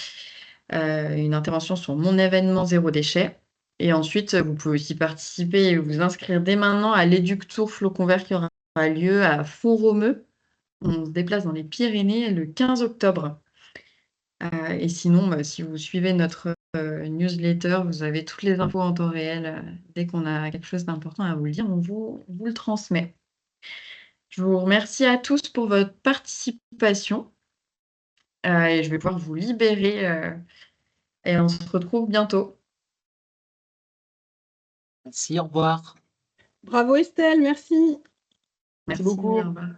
une intervention sur mon événement Zéro Déchet. Et ensuite, vous pouvez aussi participer et vous inscrire dès maintenant à l'Éduc-Tour Flocon Vert qui aura lieu à Font-Romeu. On se déplace dans les Pyrénées le 15 octobre. Et sinon, si vous suivez notre newsletter, vous avez toutes les infos en temps réel. Dès qu'on a quelque chose d'important à vous le dire, on vous le transmet. Je vous remercie à tous pour votre participation. Et je vais pouvoir vous libérer. Et on se retrouve bientôt. Merci, au revoir. Bravo Estelle, merci. Merci beaucoup. au revoir.